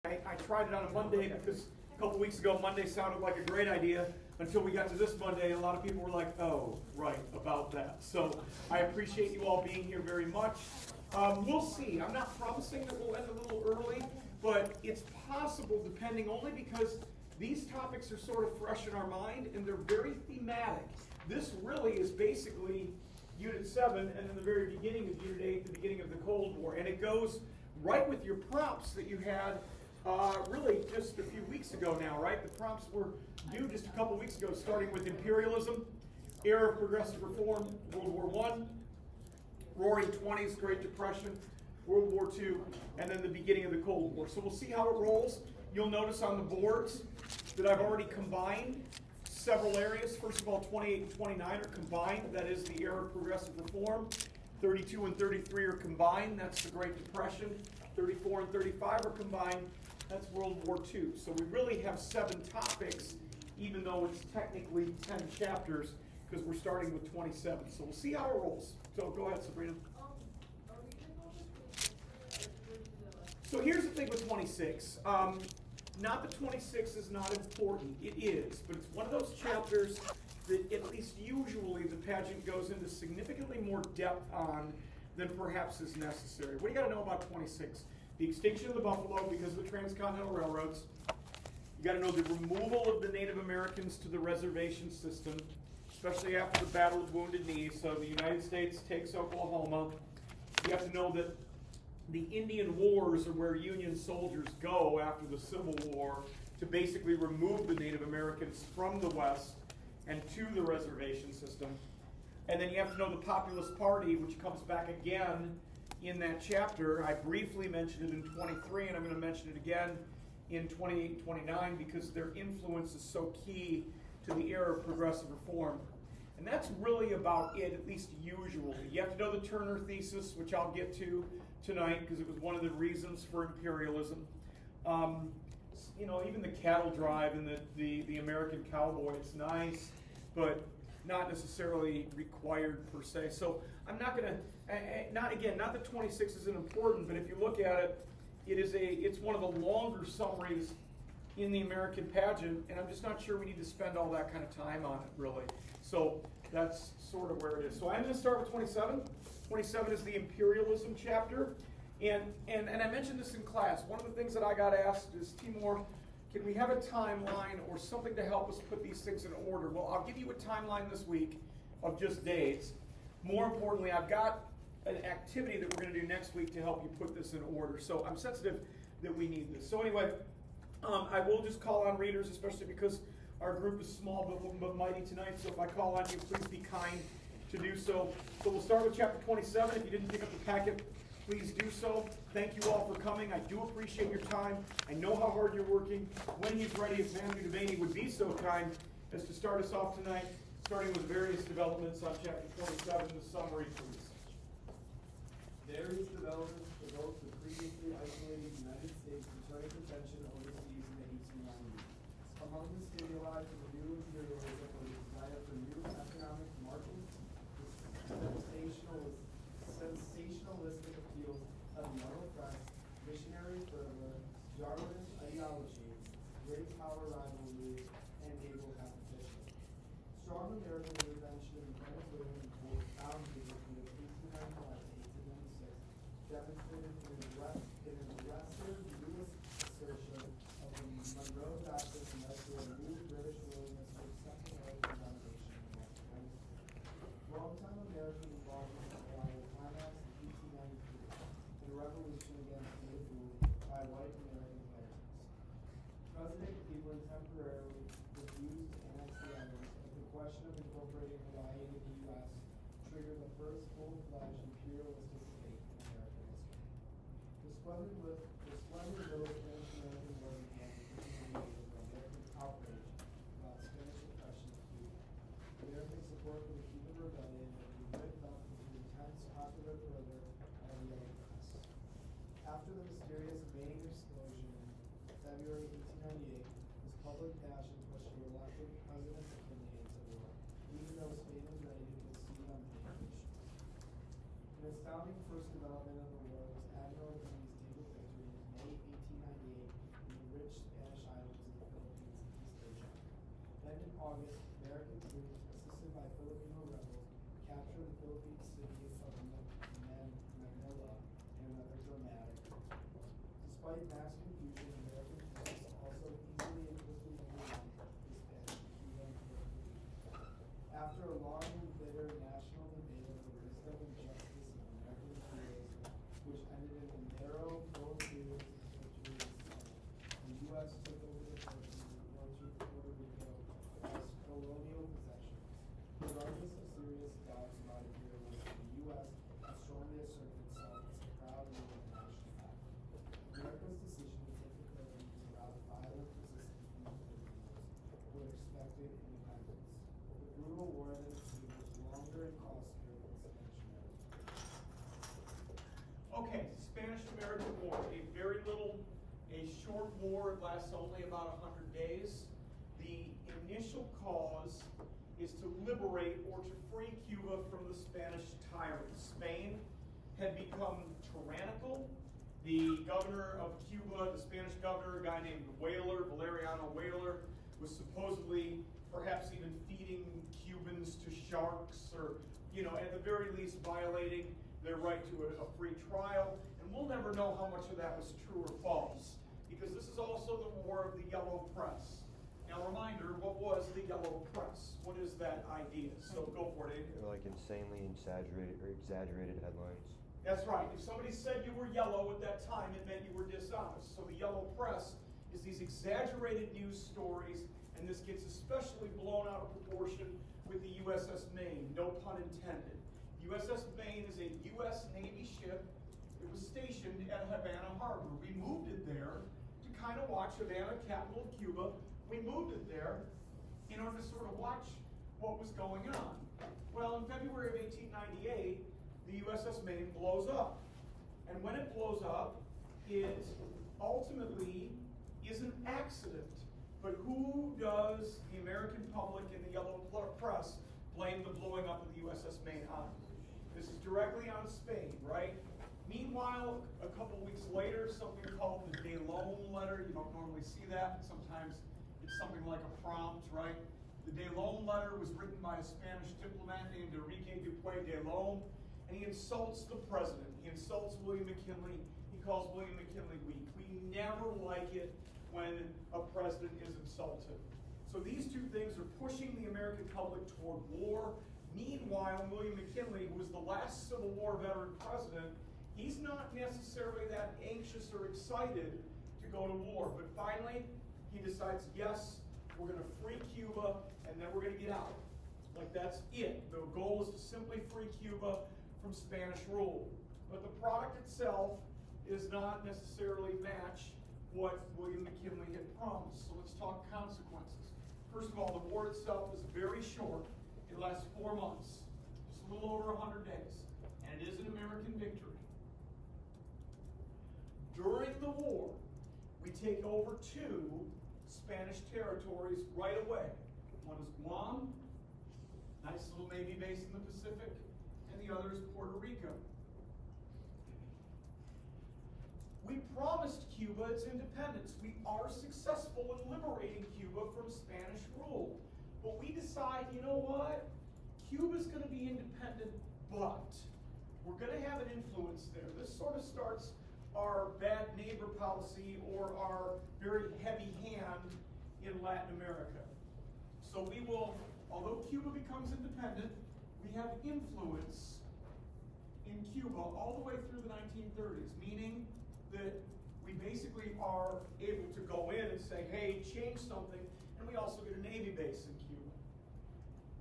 I tried it on a Monday because a couple weeks ago Monday sounded like a great idea until we got to this Monday and a lot of people were like, oh, right, about that. So I appreciate you all being here very much. We'll see. I'm not promising that we'll end a little early, but it's possible depending only because these topics are sort of fresh in our mind and they're very thematic. This really is basically Unit 7 and then the very beginning of Unit 8, the beginning of the Cold War. And it goes right with your prompts that you had really just a few weeks ago now, right? The prompts were due just a couple weeks ago, starting with imperialism, era of progressive reform, World War I, Roaring 20s, Great Depression, World War II, and then the beginning of the Cold War. So we'll see how it rolls. You'll notice on the boards that I've already combined several areas. First of all, 28 and 29 are combined. That is the era of progressive reform. 32 and 33 are combined. That's the Great Depression. 34 and 35 are combined. That's World War II. So we really have 7 topics, even though it's technically 10 chapters, because we're starting with 27. So we'll see how it rolls. So go ahead, Sabrina. So here's the thing with 26. Not that 26 is not important. It is. But it's one of those chapters that at least usually the pageant goes into significantly more depth on than perhaps is necessary. What do you got to know about 26? The extinction of the buffalo because of the transcontinental railroads. You got to know the removal of the Native Americans to the reservation system, especially after the Battle of Wounded Knee. So the United States takes Oklahoma. You have to know that the Indian Wars are where Union soldiers go after the Civil War to basically remove the Native Americans from the West and to the reservation system. And then you have to know the Populist Party, which comes back again in that chapter. I briefly mentioned it in 23, and I'm going to mention it again in 28 and 29 because their influence is so key to the era of progressive reform. And that's really about it, at least usually. You have to know the Turner thesis, which I'll get to tonight because it was one of the reasons for imperialism. You know, even the cattle drive and the American cowboy, it's nice, but not necessarily required per se. So I'm not going to, not that 26 isn't important, but if you look at it, it's one of the longer summaries in the American pageant, and I'm just not sure we need to spend all that kind of time on it, really. So that's sort of where it is. So I'm going to start with 27. 27 is the imperialism chapter. And I mentioned this in class. One of the things that I got asked is, Timur, can we have a timeline or something to help us put these things in order? Well, I'll give you a timeline this week of just dates. More importantly, I've got an activity that we're going to do next week to help you put this in order. So I'm sensitive that we need this. So anyway, I will just call on readers, especially because our group is small but mighty tonight. So if I call on you, please be kind to do so. So we'll start with chapter 27. If you didn't pick up the packet, please do so. Thank you all for coming. I do appreciate your time. I know how hard you're working. When he's ready, if Manu Devaney would be so kind as to start us off tonight, starting with various developments on chapter 27, the summary, please. Various developments provoked the previously isolated United States to turn its attention overseas in the 1890s. Among the stimuli for the new imperialism was the desire for new economic markets, sensationalistic appeals of the yellow press, missionary fervor, Darwinist ideology, great power rivalry, and naval competition. Strong American intervention in Venezuela and boundaries from the 1895 to 1896 demonstrated an aggressive U.S. assertion of the Monroe Doctrine and led to a new British willingness to accept American domination in Western Hemisphere. Long-time American involvement allowed a climax in 1893 in a revolution against native rule by white American players. President Cleveland temporarily refused to annex the islands, but the question of incorporating Hawaii into the U.S. triggered the first full-fledged imperialistic state in American history. The splendid little Spanish-American war began in 1898 with an American outrage about Spanish oppression of Cuba. American support for the Cuban rebellion had been whipped up into intense popular fervor by the yellow press. After the mysterious Maine explosion in February 1898, this public passion pushed a reluctant President McKinley into war, even though Spain was ready to concede on the nation. An astounding first development of the war was Admiral McKinley's naval victory in May 1898 August, American troops, assisted by Filipino rebels, captured the Philippine city of Manila in another dramatic victory. Despite mass confusion, American forces also easily and quickly overwhelmed the Spanish Cuban revolution. After a long and bitter national debate of the wisdom and justice of American imperialism, which ended in a narrow, pro-imperialist victory in Spain, the U.S. took over the Philippines and Puerto Rico as colonial possession. Regardless of serious doubts about imperialism, the U.S. has strongly asserted itself as a proud and international power. America's decision to take the Philippines without violent resistance from the Filipinos were expected independence. The brutal war that ensued was longer and costlier than the Spanish American. Okay, Spanish-American War, a short war, it lasts only about 100 days. The initial cause is to liberate or to free Cuba from the Spanish tyrants. Spain had become tyrannical. The governor of Cuba, the Spanish governor, a guy named Valeriano Weyler, was supposedly perhaps even feeding Cubans to sharks, or, at the very least violating their right to a free trial. And we'll never know how much of that was true or false, because this is also the war of the yellow press. Now, reminder, what was the yellow press? What is that idea? So go for it, Aiden. Like insanely exaggerated headlines. That's right. If somebody said you were yellow at that time, it meant you were dishonest. So the yellow press is these exaggerated news stories, and this gets especially blown out of proportion with the USS Maine, no pun intended. USS Maine is a U.S. Navy ship. It was stationed at Havana Harbor. We moved it there to kind of watch Havana, capital of Cuba. We moved it there in order to sort of watch what was going on. Well, in February of 1898, the USS Maine blows up. And when it blows up, it ultimately is an accident. But who does the American public and the yellow press blame the blowing up of the USS Maine on? This is directly on Spain, right? Meanwhile, a couple weeks later, something called the De Lome letter. You don't normally see that. Sometimes it's something like a prompt, right? The De Lome letter was written by a Spanish diplomat named Enrique Dupuy de Lome, and he insults the president. He insults William McKinley. He calls William McKinley weak. We never like it when a president is insulted. So these two things are pushing the American public toward war. Meanwhile, William McKinley, who was the last Civil War veteran president, he's not necessarily that anxious or excited to go to war. But finally, he decides, yes, we're going to free Cuba, and then we're going to get out. Like, that's it. The goal is to simply free Cuba from Spanish rule. But the product itself does not necessarily match what William McKinley had promised. So let's talk consequences. First of all, the war itself is very short. It lasts 4 months, just a little over 100 days, and it is an American victory. During the war, we take over 2 Spanish territories right away. One is Guam, nice little Navy base in the Pacific, and the other is Puerto Rico. We promised Cuba its independence. We are successful in liberating Cuba from Spanish rule. But we decide, you know what? Cuba's going to be independent, but we're going to have an influence there. This sort of starts our bad neighbor policy, or our very heavy hand in Latin America. So we will, although Cuba becomes independent, we have influence in Cuba all the way through the 1930s, meaning that we basically are able to go in and say, hey, change something, and we also get a Navy base in Cuba.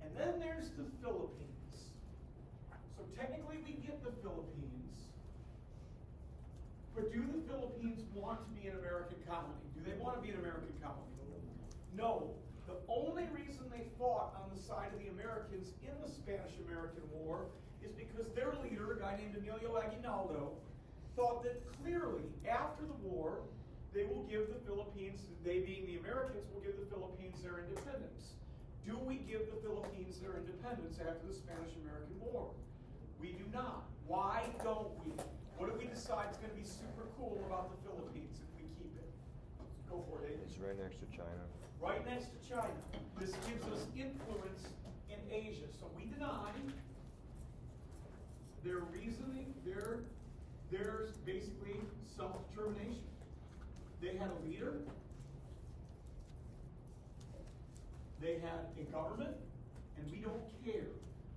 And then there's the Philippines. So technically we get the Philippines, but do the Philippines want to be an American colony? Do they want to be an American colony? No. The only reason they fought on the side of the Americans in the Spanish-American War is because their leader, a guy named Emilio Aguinaldo, thought that clearly after the war, they will give the Philippines, they being the Americans, will give the Philippines their independence. Do we give the Philippines their independence after the Spanish-American War? We do not. Why don't we? What do we decide is going to be super cool about the Philippines if we keep it? Go for it, Aiden. It's right next to China. Right next to China. This gives us influence in Asia. So we deny their reasoning, their basically self-determination. They had a leader. They had a government, and we don't care.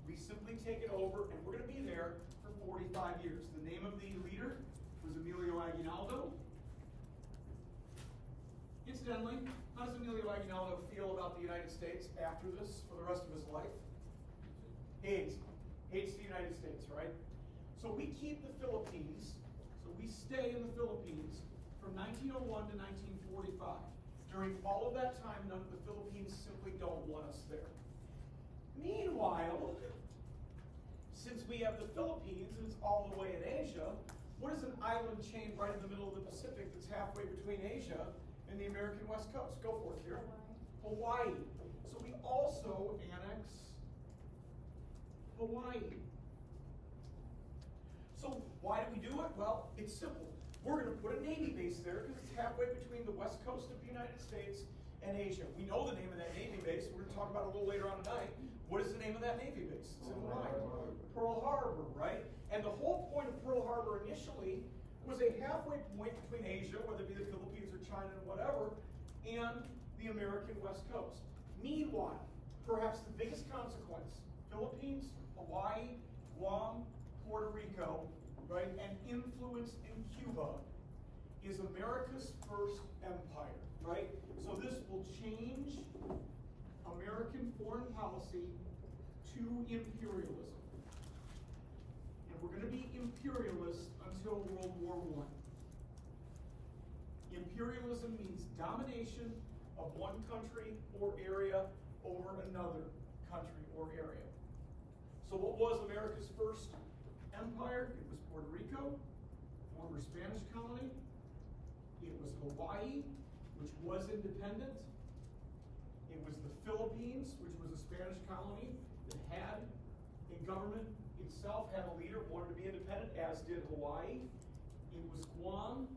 We simply take it over, and we're going to be there for 45 years. The name of the leader was Emilio Aguinaldo. Incidentally, how does Emilio Aguinaldo feel about the United States after this for the rest of his life? Hates the United States, right? So we keep the Philippines, so we stay in the Philippines from 1901 to 1945. During all of that time, none of the Philippines simply don't want us there. Meanwhile, since we have the Philippines and it's all the way in Asia, what is an island chain right in the middle of the Pacific that's halfway between Asia and the American West Coast? Go for it, here. Hawaii. So we also annex Hawaii. So why do we do it? Well, it's simple. We're going to put a Navy base there because it's halfway between the west coast of the United States and Asia. We know the name of that Navy base. We're going to talk about it a little later on tonight. What is the name of that Navy base? It's in Hawaii. Pearl Harbor, right? And the whole point of Pearl Harbor initially was a halfway point between Asia, whether it be the Philippines or China or whatever, and the American West Coast. Meanwhile, perhaps the biggest consequence, Philippines, Hawaii, Guam, Puerto Rico, right, and influence in Cuba is America's first empire, right? So this will change American foreign policy to imperialism. And we're going to be imperialist until World War I. Imperialism means domination of one country or area over another country or area. So what was America's first empire? It was Puerto Rico, former Spanish colony. It was Hawaii, which was independent. It was the Philippines, which was a Spanish colony that had a government itself, had a leader, wanted to be independent, as did Hawaii. It was Guam.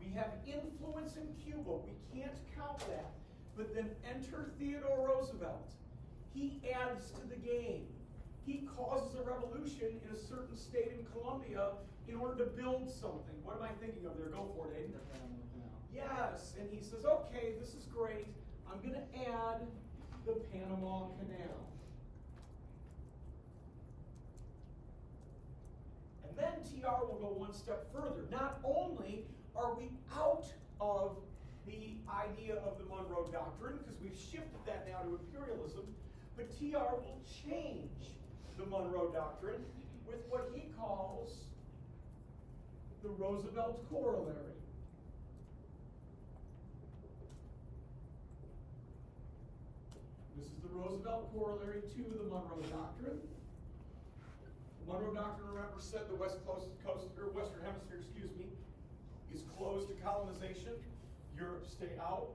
We have influence in Cuba. We can't count that. But then enter Theodore Roosevelt. He adds to the game. He causes a revolution in a certain state in Colombia in order to build something. What am I thinking of there? Go for it, Aiden. Yes, and he says, okay, this is great. I'm going to add the Panama Canal. And then TR will go one step further. Not only are we out of the idea of the Monroe Doctrine, because we've shifted that now to imperialism, but TR will change the Monroe Doctrine with what he calls the Roosevelt Corollary. This is the Roosevelt Corollary to the Monroe Doctrine. The Monroe Doctrine, remember, said the Western Hemisphere, is closed to colonization. Europe stay out,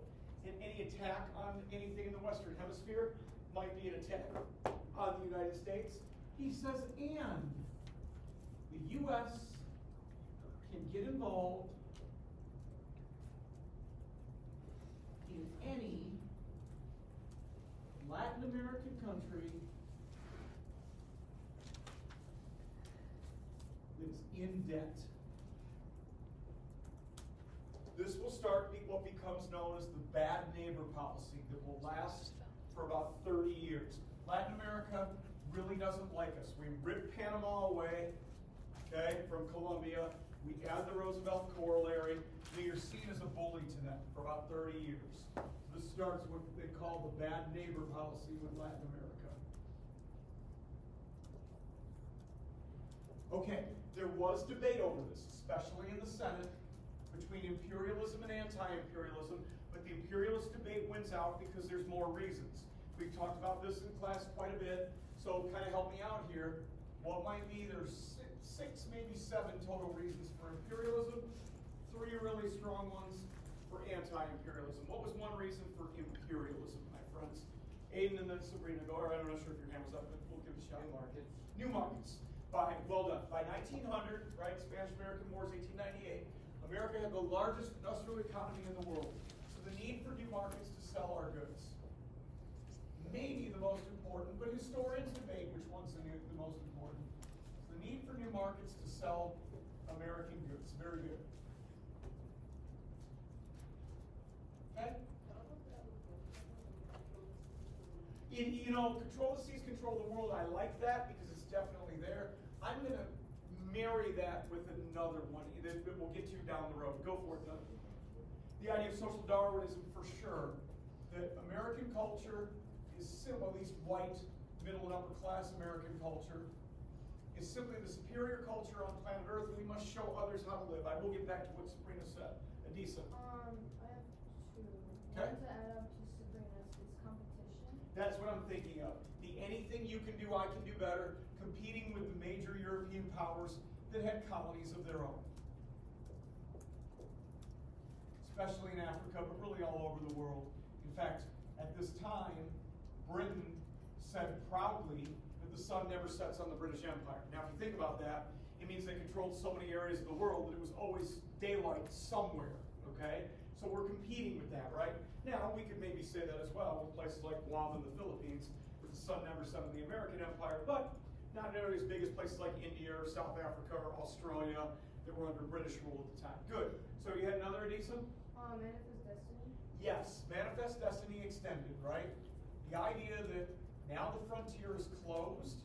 and any attack on anything in the Western Hemisphere might be an attack on the United States. He says, and the U.S. can get involved in any Latin American country that is in debt. This will start what becomes known as the bad neighbor policy that will last for about 30 years. Latin America really doesn't like us. We rip Panama away, okay, from Colombia. We add the Roosevelt Corollary. We are seen as a bully to them for about 30 years. This starts what they call the bad neighbor policy with Latin America. Okay, there was debate over this, especially in the Senate, between imperialism and anti-imperialism, but the imperialist debate wins out because there's more reasons. We've talked about this in class quite a bit, so kind of help me out here. What might be, there's six, maybe seven total reasons for imperialism, 3 really strong ones for anti-imperialism. What was one reason for imperialism, my friends? Aiden and then Sabrina go, all right, I'm not sure if your hand was up, but we'll give it a shot. New markets. New markets. Well done. By 1900, right, Spanish-American Wars, 1898, America had the largest industrial economy in the world. So the need for new markets to sell our goods. Maybe the most important, but historians debate which one's the most important. The need for new markets to sell American goods. Very good. Okay? You know, control the seas, control the world. I like that because it's definitely there. I'm going to marry that with another one that we'll get to down the road. Go for it, Doug. The idea of social Darwinism for sure. That American culture is simple, at least white, middle and upper class American culture, is simply the superior culture on planet Earth, and we must show others how to live. I will get back to what Sabrina said. Adisa. I have two. Okay. One to add up to Sabrina's is competition. That's what I'm thinking of. The anything you can do, I can do better, competing with the major European powers that had colonies of their own. Especially in Africa, but really all over the world. In fact, at this time, Britain said proudly that the sun never sets on the British Empire. Now, if you think about that, it means they controlled so many areas of the world that it was always daylight somewhere, okay? So we're competing with that, right? Now, we could maybe say that as well with places like Guam and the Philippines, where the sun never set on the American Empire, but not nearly as big as places like India or South Africa or Australia that were under British rule at the time. Good. So you had another, Adisa? Manifest Destiny. Yes, Manifest Destiny extended, right? The idea that now the frontier is closed,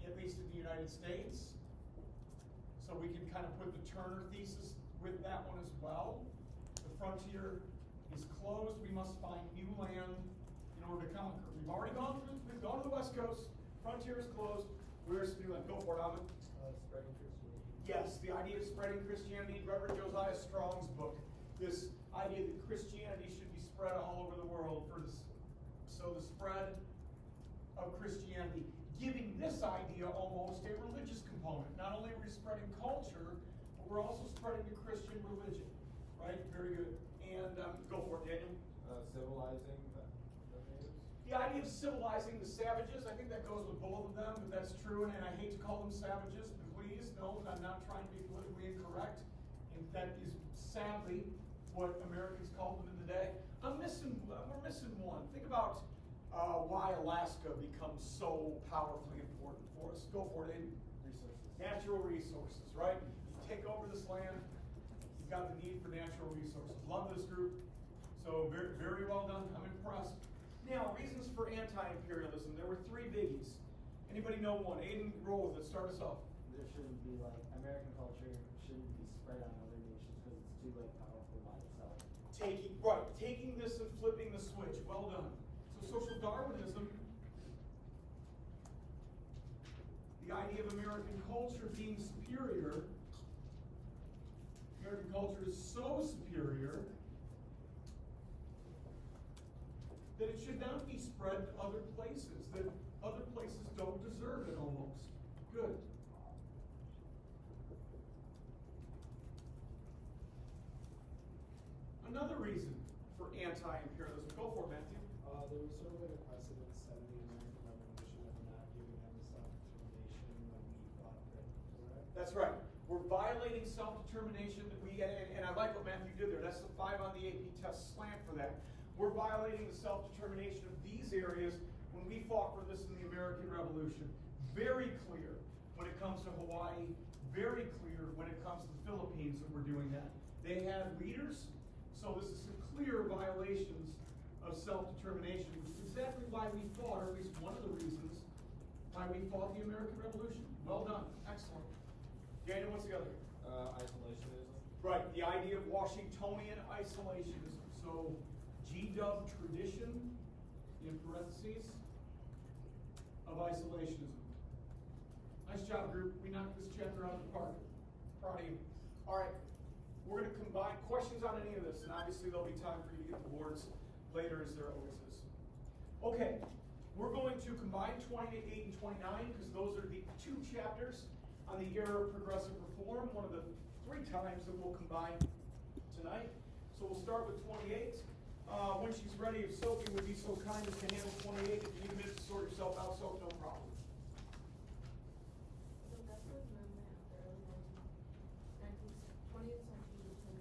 at least in the United States, so we can kind of put the Turner thesis with that one as well. The frontier is closed, we must find new land in order to conquer. We've already gone to the West Coast, frontier is closed, where's new land? Go for it, Ahmed. Spreading Christianity. Yes, the idea of spreading Christianity, Reverend Josiah Strong's book. This idea that Christianity should be spread all over the world for this. So the spread of Christianity, giving this idea almost a religious component. Not only are we spreading culture, but we're also spreading the Christian religion. Right? Very good. And go for it, Daniel. Civilizing the natives. The idea of civilizing the savages, I think that goes with both of them, but that's true, and I hate to call them savages, but please know that I'm not trying to be politically incorrect. And that is sadly what Americans call them in the day. We're missing one. Think about why Alaska becomes so powerfully important for us. Go for it, Aiden. Resources. Natural resources, right? You take over this land, you've got the need for natural resources. Love this group. So very, very well done. I'm impressed. Now, reasons for anti-imperialism. There were three biggies. Anybody know one? Aiden, roll with it. Start us off. There shouldn't be American culture shouldn't be spread on other nations because it's too powerful by itself. Taking this and flipping the switch. Well done. So social Darwinism, the idea of American culture being superior. American culture is so superior that it should not be spread to other places, that other places don't deserve it almost. Good. Another reason for anti-imperialism. Go for it, Matthew. There was sort of a precedent set in the American Revolution of not giving them the self-determination when we fought Britain, correct? That's right. We're violating self-determination that we get, and I like what Matthew did there. That's the 5 on the AP test slant for that. We're violating the self-determination of these areas when we fought for this in the American Revolution. Very clear when it comes to Hawaii, very clear when it comes to the Philippines that we're doing that. They had leaders, so this is some clear violations of self-determination, which is exactly why we fought, or at least one of the reasons why we fought the American Revolution. Well done. Excellent. Daniel, what's the other? Isolationism. Right, the idea of Washingtonian isolationism. So, G-dub tradition, in parentheses, of isolationism. Nice job, group. We knocked this chapter out of the park. Proud of you. All right, we're going to combine questions on any of this, and obviously there'll be time for you to get the boards later, as there always is. Okay, we're going to combine 28 and 29, because those are the 2 chapters on the era of progressive reform, one of the 3 times that we'll combine tonight. So we'll start with 28. When she's ready, if Sophie would be so kind as to handle 28, if you need a minute to sort yourself out, Sophie, no problem. So that was movement of the early 20th century between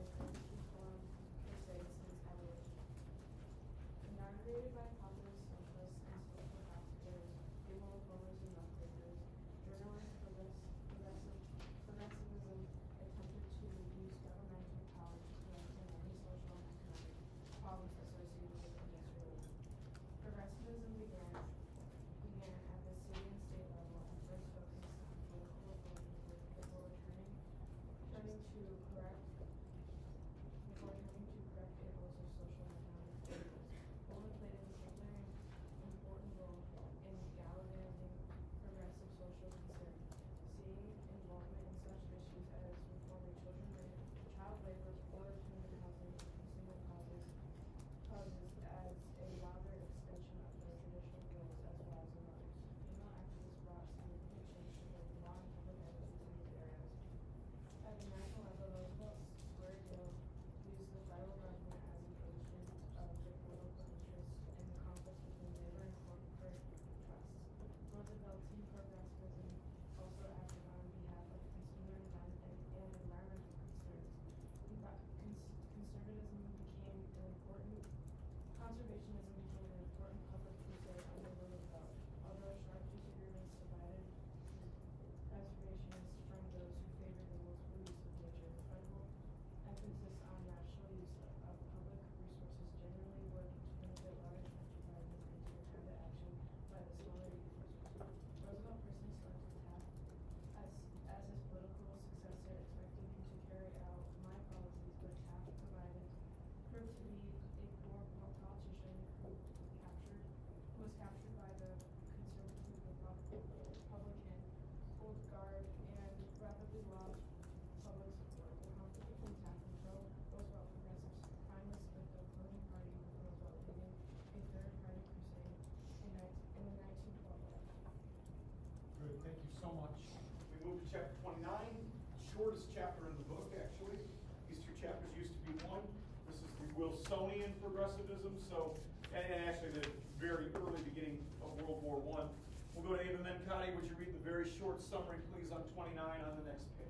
Wilsonian progressivism, so, and actually the very early beginning of World War I. We'll go to Ava Mencotti. Would you read the very short summary, please, on 29 on the next page?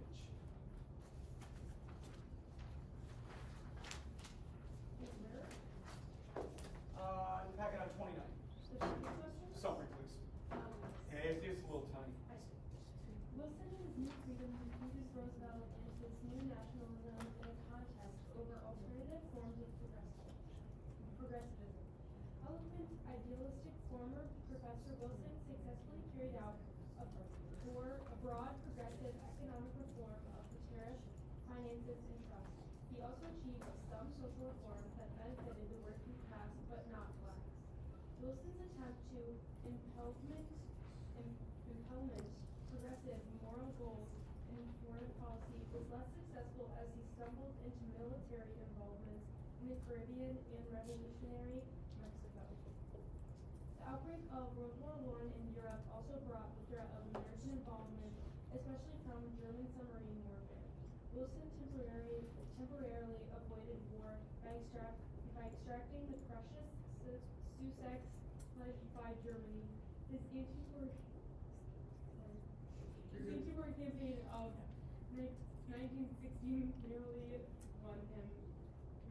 Packet on 29. Summary, please. It's a little tiny. Wilson and his new freedom introduced Roosevelt into his new nationalism in a contest over alternative forms of progressivism. Eloquent, idealistic former Professor Wilson successfully carried out a broad progressive economic reform of the tariff, finances, and trust. He also achieved some social reforms that benefited the working class but not blacks. Wilson's attempt to implement progressive moral goals in foreign policy was less successful as he stumbled into military involvement in the Caribbean and revolutionary Mexico. The outbreak of World War I in Europe also brought the threat of American involvement, especially from German submarine warfare. Wilson temporarily avoided war by extracting the precious Sussex pledged by Germany. His anti-war campaign of 1916 nearly won him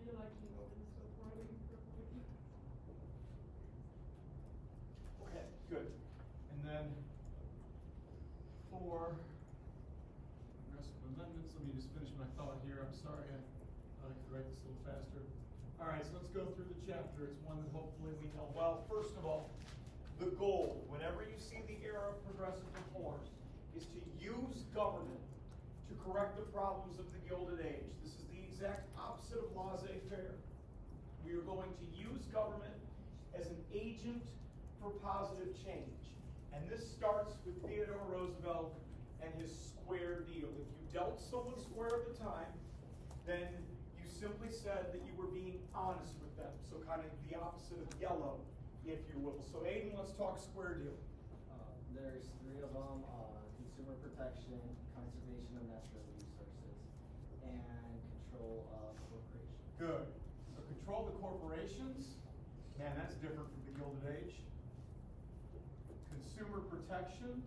re-election over the so poorly Republican. Okay, good. And then for progressive amendments, let me just finish my thought here. I'm sorry, I thought I could write this a little faster. All right, so let's go through the chapter. It's one that hopefully we know well. First of all, the goal, whenever you see the era of progressive reform, is to use government to correct the problems of the Gilded Age. This is the exact opposite of laissez-faire. We are going to use government as an agent for positive change. And this starts with Theodore Roosevelt and his square deal. If you dealt someone square at the time, then you simply said that you were being honest with them. So kind of the opposite of yellow, if you will. So Aiden, let's talk square deal. There's three of them, consumer protection, conservation of natural resources, and control of corporations. Good. So control the corporations. Man, that's different from the Gilded Age. Consumer protection.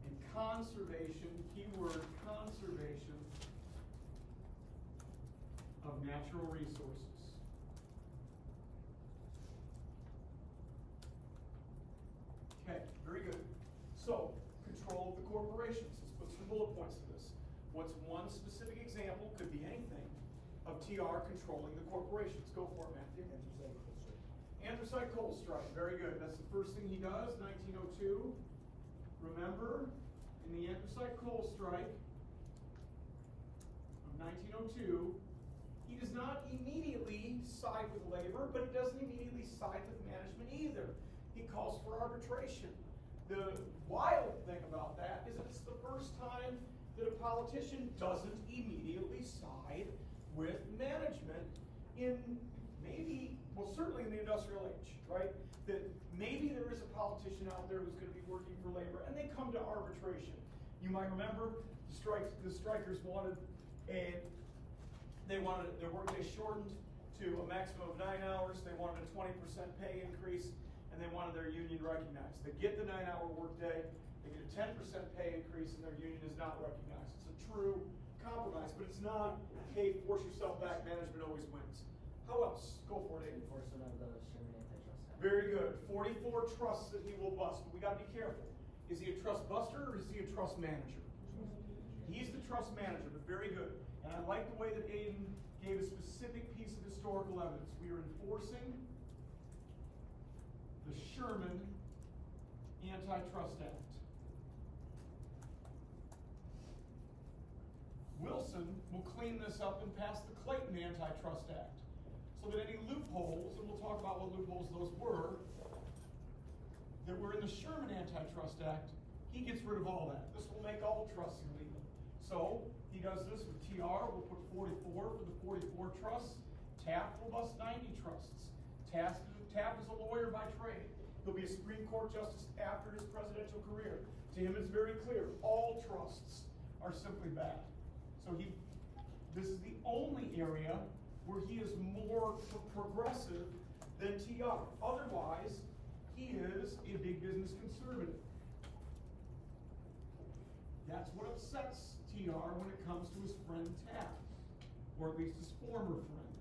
And conservation, keyword conservation of natural resources. Okay, very good. So, control of the corporations. Let's put some bullet points to this. What's one specific example, could be anything, of TR controlling the corporations? Go for it, Matthew. Anthracite coal strike. Very good. That's the first thing he does, 1902. Remember, in the anthracite coal strike of 1902, he does not immediately side with labor, but he doesn't immediately side with management either. He calls for arbitration. The wild thing about that is that it's the first time that a politician doesn't immediately side with management in maybe, well, certainly in the industrial age, right? That maybe there is a politician out there who's going to be working for labor, and they come to arbitration. You might remember the strikers wanted their workday shortened to a maximum of 9 hours. They wanted a 20% pay increase, and they wanted their union recognized. They get the 9-hour workday, they get a 10% pay increase, and their union is not recognized. It's a true compromise, but it's not, hey, force yourself back, management always wins. How else? Go for it, Aiden. Enforcement of the Sherman Antitrust Act. Very good. 44 trusts that he will bust, but we got to be careful. Is he a trust buster or is he a trust manager? He's the trust manager, but very good. And I like the way that Aiden gave a specific piece of historical evidence. We are enforcing the Sherman Antitrust Act. Wilson will clean this up and pass the Clayton Antitrust Act, so that any loopholes, and we'll talk about what loopholes those were, that were in the Sherman Antitrust Act, he gets rid of all that. This will make all trusts illegal. So he does this with TR. We'll put 44 for the 44 trusts. Taft will bust 90 trusts. Taft is a lawyer by trade. He'll be a Supreme Court justice after his presidential career. To him, it's very clear. All trusts are simply bad. So So this is the only area where he is more progressive than TR. Otherwise, he is a big business conservative. That's what upsets TR when it comes to his friend Taft, or at least his former friend.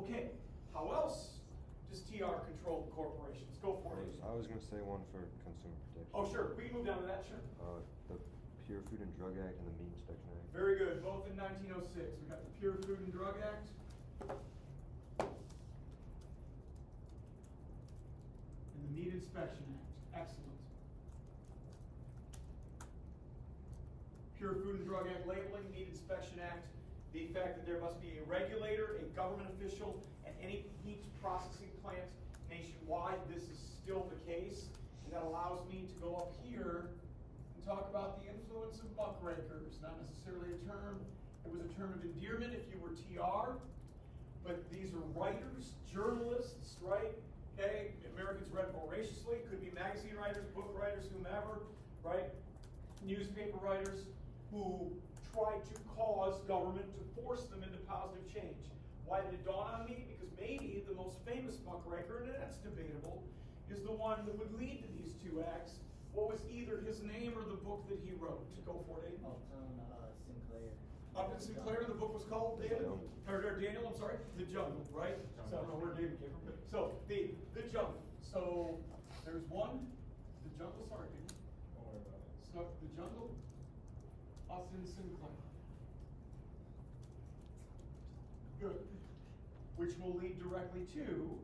Okay, how else does TR control the corporations? Go for it. I was gonna say one for consumer protection. Oh, sure. We can move down to that, sure. The Pure Food and Drug Act and the Meat Inspection Act. Very good. Both in 1906. We got the Pure Food and Drug Act. And the Meat Inspection Act. Excellent. Pure Food and Drug Act labeling, Meat Inspection Act. The fact that there must be a regulator, a government official, and any meat processing plant nationwide. This is still the case. And that allows me to go up here and talk about the influence of muckrakers. Not necessarily a term. It was a term of endearment if you were TR. But these are writers, journalists, right? Okay, Americans read voraciously. Could be magazine writers, book writers, whomever, right? Newspaper writers who tried to cause government to force them into positive change. Why did it dawn on me? Because maybe the most famous muckraker, and that's debatable, is the one that would lead to these two acts. What was either his name or the book that he wrote? Go for it, Aiden. Sinclair. Upton Sinclair, the book was called, David? Or Daniel, I'm sorry? The Jungle, right? So I don't know where David came from. So, the Jungle. So, there's one, the Jungle, sorry, David. Don't worry about it. So, the Jungle, Upton Sinclair. Good. Which will lead directly to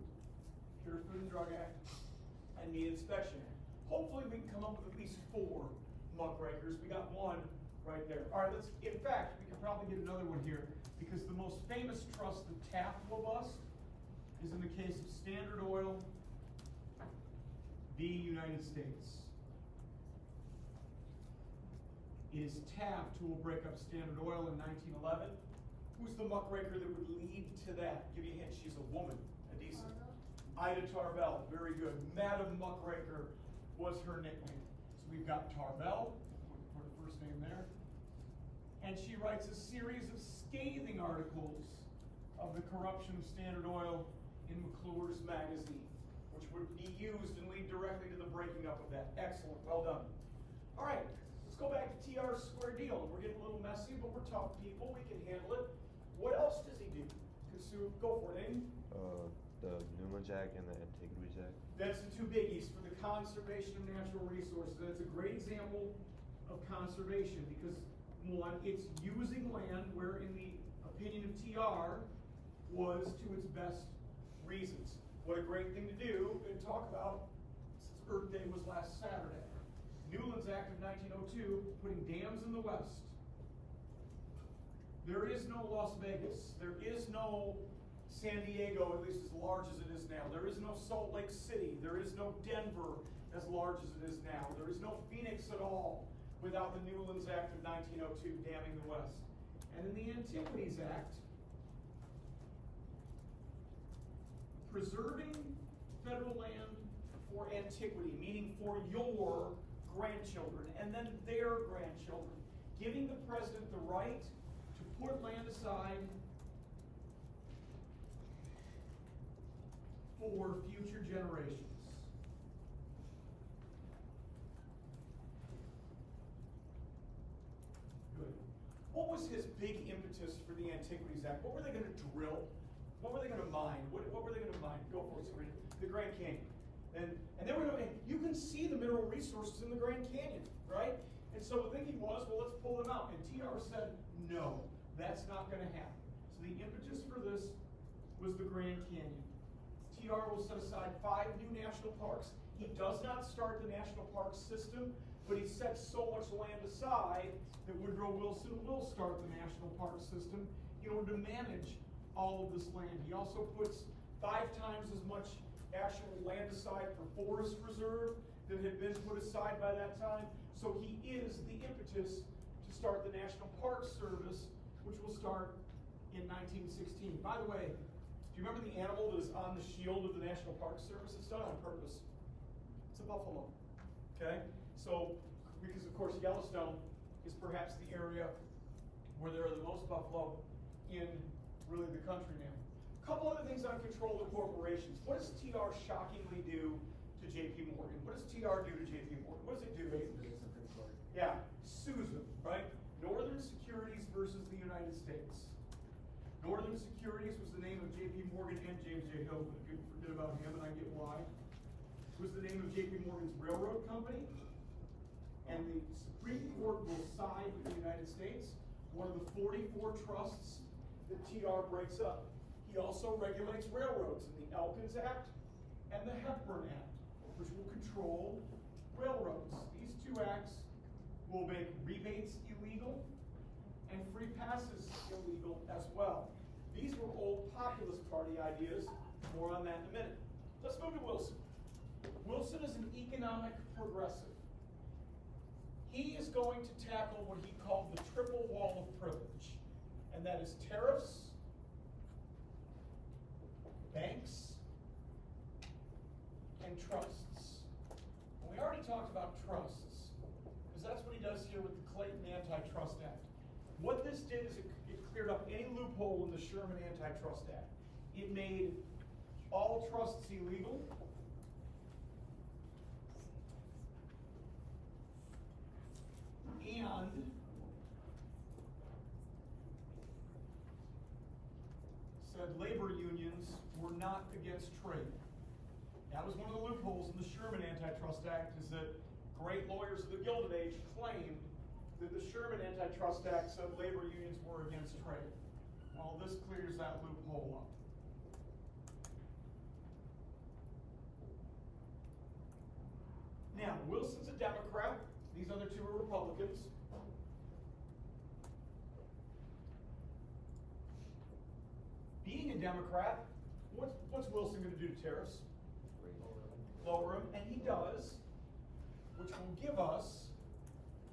Pure Food and Drug Act and Meat Inspection Act. Hopefully we can come up with at least 4 muckrakers. We got one right there. All right, in fact, we can probably get another one here because the most famous trust that Taft will bust is in the case of Standard Oil v. United States. It is Taft who will break up Standard Oil in 1911. Who's the muckraker that would lead to that? Give you a hint, she's a woman, a decent. Ida Tarbell, very good. Madam Muckraker was her nickname. So we've got Tarbell, put her first name there. And she writes a series of scathing articles of the corruption of Standard Oil in McClure's magazine, which would be used and lead directly to the breaking up of that. Excellent, well done. All right, let's go back to TR's square deal. We're getting a little messy, but we're tough people. We can handle it. What else does he do? Go for it, Aiden. The Newlands Act and the Antiquities Act. That's the 2 biggies for the conservation of natural resources. That's a great example of conservation because, one, it's using land where, in the opinion of TR, was to its best reasons. What a great thing to do and talk about since Earth Day was last Saturday. Newlands Act of 1902, putting dams in the West. There is no Las Vegas. There is no San Diego, at least as large as it is now. There is no Salt Lake City. There is no Denver as large as it is now. There is no Phoenix at all without the Newlands Act of 1902 damming the West. And in the Antiquities Act, preserving federal land for antiquity, meaning for your grandchildren and then their grandchildren, giving the president the right to put land aside for future generations. Good. What was his big impetus for the Antiquities Act? What were they going to drill? What were they going to mine? What were they going to mine? Go for it, Sabrina. The Grand Canyon. And they were going to, you can see the mineral resources in the Grand Canyon, right? And so the thinking was, well, let's pull them out. And TR said, no, that's not going to happen. So the impetus for this was the Grand Canyon. TR will set aside 5 new national parks. He does not start the national park system, but he sets so much land aside that Woodrow Wilson will start the national park system in order to manage all of this land. He also puts 5 times as much actual land aside for forest reserve that had been put aside by that time. So he is the impetus to start the National Park Service, which will start in 1916. By the way, do you remember the animal that is on the shield of the National Park Service? It's done on purpose. It's a buffalo. Okay? So because of course Yellowstone is perhaps the area where there are the most buffalo in really the country now. A couple other things on control of corporations. What does TR shockingly do to JP Morgan? What does TR do to JP Morgan? What does it do? Supreme Court. Yeah, sues them, right? Northern Securities versus the United States. Northern Securities was the name of JP Morgan and James J. Hill, but you forget about him, and I get why. It was the name of JP Morgan's railroad company, and the Supreme Court will side with the United States, one of the 44 trusts that TR breaks up. He also regulates railroads in the Elkins Act and the Hepburn Act, which will control railroads. These two acts will make rebates illegal and free passes illegal as well. These were old Populist Party ideas. More on that in a minute. Let's move to Wilson. Wilson is an economic progressive. He is going to tackle what he called the triple wall of privilege, and that is tariffs, banks, and trusts. And we already talked about trusts, because that's what he does here with the Clayton Antitrust Act. What this did is it cleared up any loophole in the Sherman Antitrust Act. It made all trusts illegal. And said labor unions were not against trade. That was one of the loopholes in the Sherman Antitrust Act, is that great lawyers of the Gilded Age claimed that the Sherman Antitrust Act said labor unions were against trade. Well, this clears that loophole up. Now, Wilson's a Democrat. These other two are Republicans. Being a Democrat, what's Wilson going to do to tariffs? Lower them, and he does, which will give us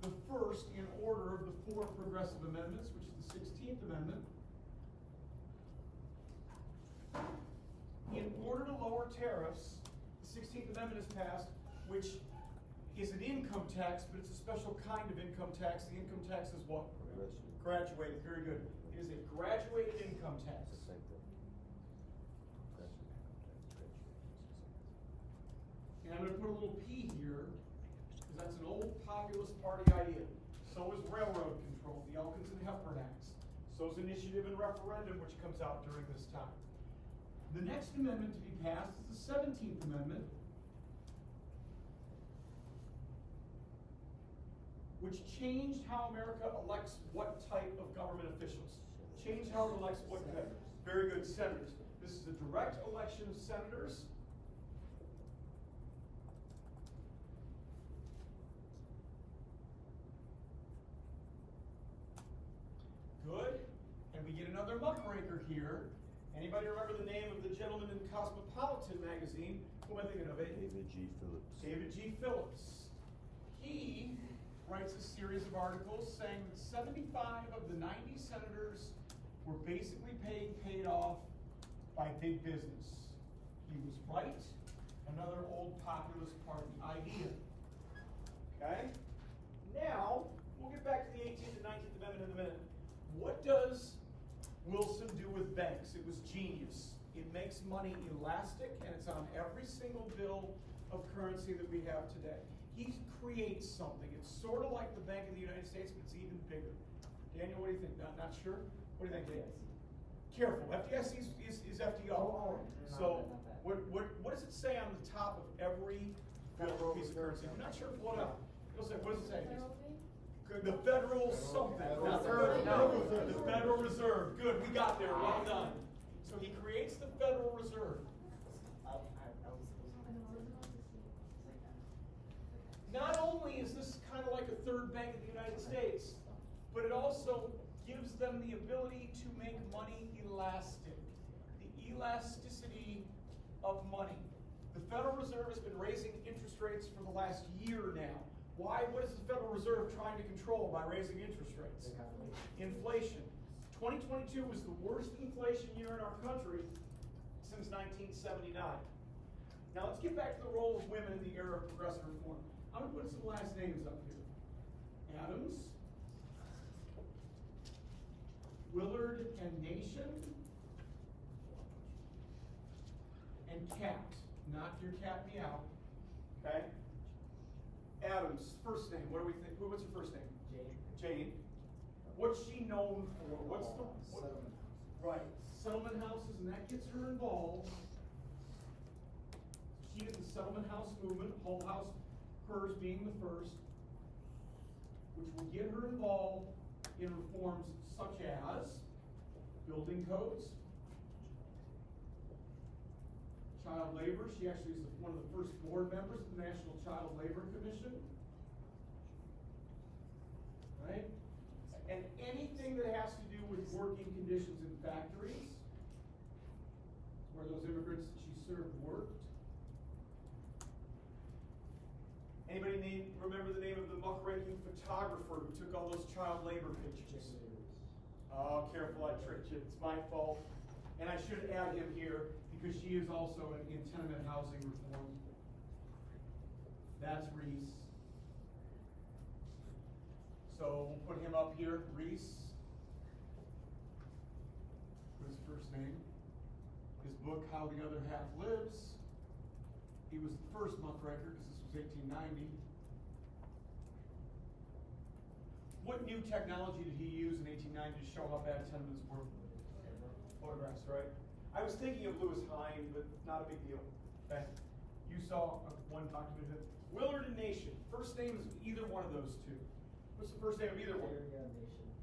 the first in order of the four progressive amendments, which is the 16th Amendment. In order to lower tariffs, the 16th Amendment is passed, which is an income tax, but it's a special kind of income tax. The income tax is what? Graduated. Very good. It is a graduated income tax. It's the same thing. And I'm going to put a little P here, because that's an old Populist Party idea. So is railroad control, the Elkins and Hepburn Acts. So is initiative and referendum, which comes out during this time. The next amendment to be passed is the 17th Amendment, which changed how America elects what type of government officials. Changed how it elects what type. Very good, senators. This is a direct election of senators. Good. And we get another muckraker here. Anybody remember the name of the gentleman in Cosmopolitan magazine? Who am I thinking of? David G. Phillips. David G. Phillips. He writes a series of articles saying that 75 of the 90 senators were basically paid off by big business. He was right. Another old Populist Party idea. Okay? Now, we'll get back to the 18th and 19th Amendment in a minute. What does Wilson do with banks? It was genius. It makes money elastic, and it's on every single bill of currency that we have today. He creates something. It's sort of like the Bank of the United States, but it's even bigger. Daniel, what do you think? Not sure? What do you think, Daniel? Careful. FDIC is FDR. So what does it say on the top of every bill piece of currency? If you're not sure, pull it up. It'll say, what does it say? The Federal something. Not the Federal, no, the Federal Reserve. Good, we got there. Well done. So he creates the Federal Reserve. Not only is this kind of like a third bank of the United States, but it also gives them the ability to make money elastic. The elasticity of money. The Federal Reserve has been raising interest rates for the last year now. Why? What is the Federal Reserve trying to control by raising interest rates? Inflation. 2022 was the worst inflation year in our country since 1979. Now let's get back to the role of women in the era of progressive reform. I'm going to put some last names up here. cat, not your cat meow. Okay? Adams, first name, what do we think? What's her first name? Jane. Jane. What's she known for? What's the Settlement. right? Settlement houses, and that gets her involved. She is the settlement house movement, Whole House, hers being the first, which will get her involved in reforms such as building codes, child labor. She actually is one of the first board members of the National Child Labor Commission. Right? And anything that has to do with working conditions in factories, where those immigrants that she served worked. Anybody remember the name of the muckraking photographer who took all those child labor pictures? Oh, careful, I tricked you. It's my fault. And I should add him here because she is also in tenement housing reform. That's Reese. So we'll put him up here, Reese. What is his first name? His book, How the Other Half Lives. He was the first muckraker because this was 1890. What new technology did he use in 1890 to show how bad tenements were? Photographs, right? I was thinking of Lewis Hine, but not a big deal. Okay. You saw one document. Willard and Nation. First name is either one of those two. What's the first name of either one?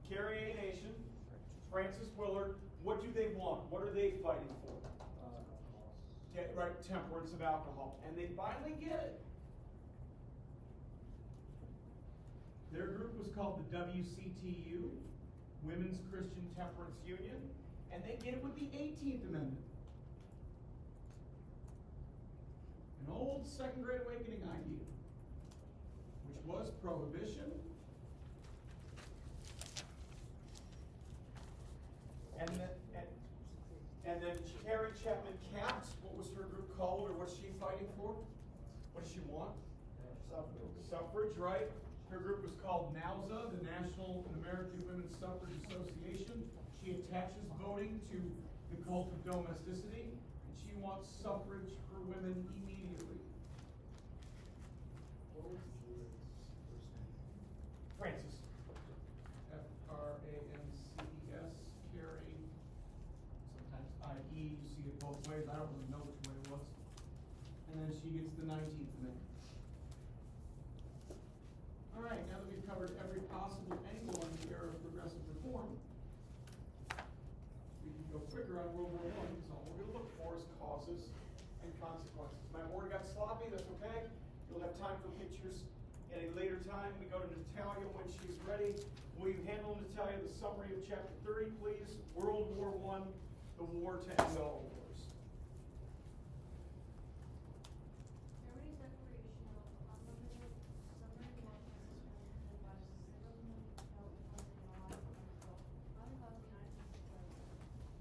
Carrie A. Nation. Francis Willard. What do they want? What are they fighting for? Right, temperance of alcohol. And they finally get it. Their group was called the WCTU, Women's Christian Temperance Union, and they get it with the 18th Amendment. An old Second Great Awakening idea, which was prohibition. And then Carrie Chapman Catt, what was her group called, or what's she fighting for? What does she want? Suffrage. Suffrage, right? Her group was called NAWSA, the National American Women's Suffrage Association. She attaches voting to the cult of domesticity, and she wants suffrage for women immediately. What was Lewis' first name? Francis. Frances, Carrie. Sometimes I-E, you see it both ways. I don't really know which way it was. And then she gets the 19th Amendment. All right, now that we've covered every possible angle on the era of progressive reform, we can go quicker on World War I, because all we're going to look for is causes and consequences. My word got sloppy, that's okay. You'll have time for pictures at a later time. We go to Natalia when she's ready. Will you handle, Natalia, the summary of chapter 30, please? World War I, the war to end all wars. Germany's declaration of unlimited submarine warfare suspended by the settlement held in July 2012, finally caused the United States to play.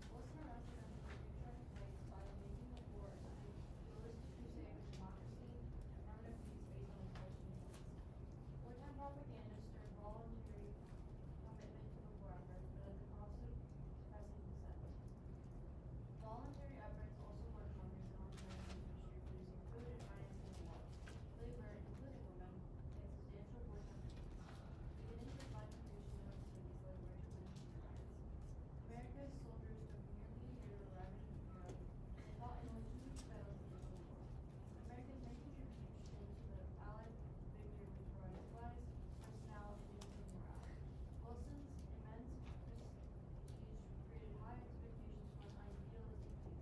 Wilson arrested them for future place by making the war a realistic crusade for democracy and permanent peace based on intelligent choice. Wartime propaganda stirred voluntary commitment to the war effort, but at the cost of pressing consent. Voluntary efforts also won Congress and on the American industry producing food and financing the war. Labor, including women, made substantial wartime payments. Beginning the fight creation of cities led were to win human rights. America's soldiers took nearly a year to arrive in Europe. They fought in only 2 weeks battles in the Civil War. Americans made contributions to the Allied victory with heroic lives, personnel, and military morale. Wilson's immense prestige created high expectations for an idealistic peace,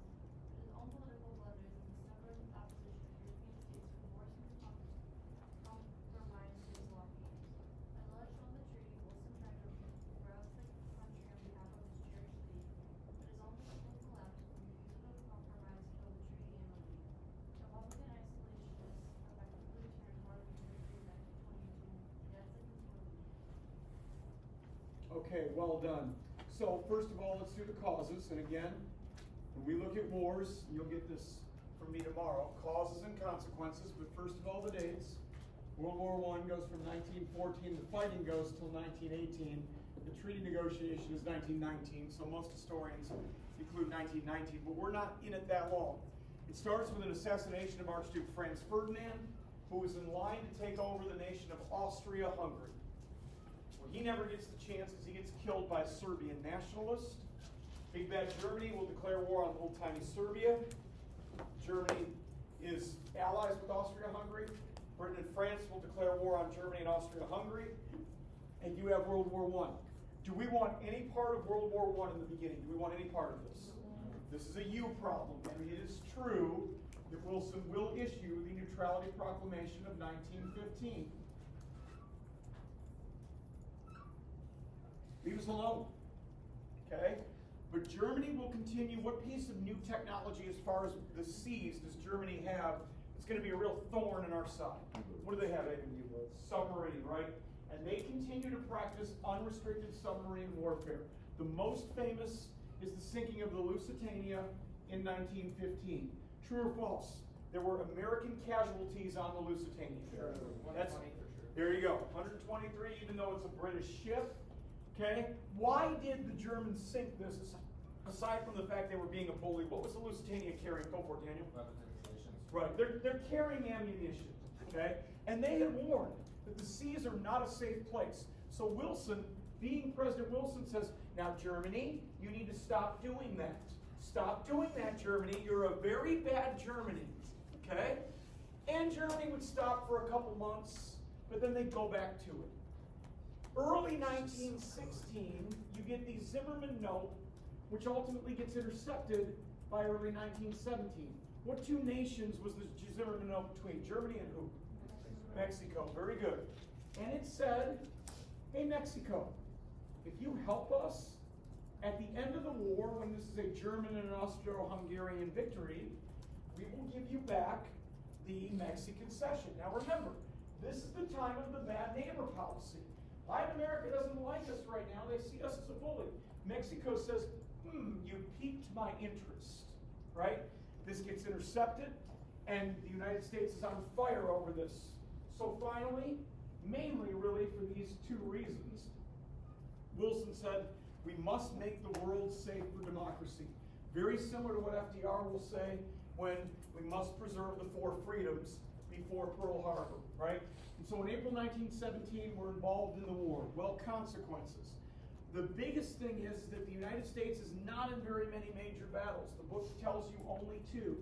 but his own political blunders and the stubborn opposition of European states forced him to compromise his lofty aims. Enlarged on the treaty, Wilson tried to rouse the country on behalf of his cherished state, but his own political collapse from refusal to compromise killed the treaty and the league. Republican isolationists effectively turned Harley's victory back in 2018. Death sentence for the league. Okay, well done. So first of all, let's do the causes. And again, when we look at wars, you'll get this from me tomorrow, causes and consequences. But first of all, the dates. World War I goes from 1914, the fighting goes till 1918. The treaty negotiation is 1919, so most historians include 1919, but we're not in it that long. It starts with an assassination of Archduke Franz Ferdinand, who was in line to take over the nation of Austria-Hungary. Well, he never gets the chance because he gets killed by a Serbian nationalist. Big bad Germany will declare war on old-timey Serbia. Germany is allies with Austria-Hungary. Britain and France will declare war on Germany and Austria-Hungary. And you have World War I. Do we want any part of World War I in the beginning? Do we want any part of this? This is a you problem, and it is true that Wilson will issue the Neutrality Proclamation of 1915. Leave us alone. Okay? But Germany will continue. What piece of new technology as far as the seas does Germany have? It's going to be a real thorn in our side. What do they have? Submarine, right? And they continue to practice unrestricted submarine warfare. The most famous is the sinking of the Lusitania in 1915. True or false? There were American casualties on the Lusitania. Sure. That's, 120 for sure. there you go. 123, even though it's a British ship. Okay? Why did the Germans sink this? Aside from the fact they were being a bully, what was the Lusitania carrying? Go for it, Daniel. Weapons and stations. Right, they're carrying ammunition, okay? And they had warned that the seas are not a safe place. So Wilson, being President Wilson, says, now Germany, you need to stop doing that. Stop doing that, Germany. You're a very bad Germany, okay? And Germany would stop for a couple months, but then they'd go back to it. Early 1916, you get the Zimmermann Note, which ultimately gets intercepted by early 1917. What two nations was the Zimmermann Note between? Germany and who? Mexico. Very good. And it said, hey, Mexico, if you help us at the end of the war, when this is a German and an Austro-Hungarian victory, we will give you back the Mexican cession. Now remember, this is the time of the bad neighbor policy. Latin America doesn't like us right now. They see us as a bully. Mexico says, you piqued my interest, right? This gets intercepted, and the United States is on fire over this. So finally, mainly really for these two reasons, Wilson said, we must make the world safe for democracy. Very similar to what FDR will say when we must preserve the four freedoms before Pearl Harbor, right? And so in April 1917, we're involved in the war. Well, consequences. The biggest thing is that the United States is not in very many major battles. The book tells you only two.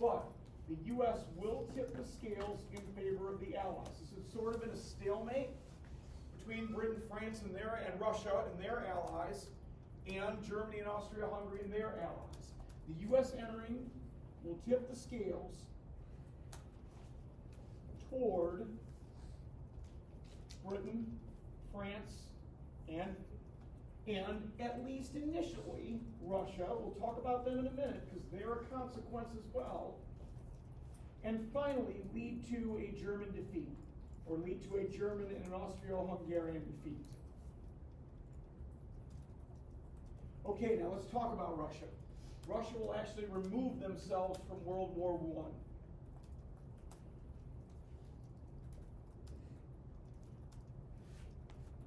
But the U.S. will tip the scales in favor of the Allies. This is sort of in a stalemate between Britain, France, and Russia and their allies, and Germany and Austria-Hungary and their allies. The U.S. entering will tip the scales toward Britain, France, and at least initially, Russia. We'll talk about them in a minute because they're a consequence as well. And finally, lead to a German defeat, or lead to a German and an Austro-Hungarian defeat. Okay, now let's talk about Russia. Russia will actually remove themselves from World War I.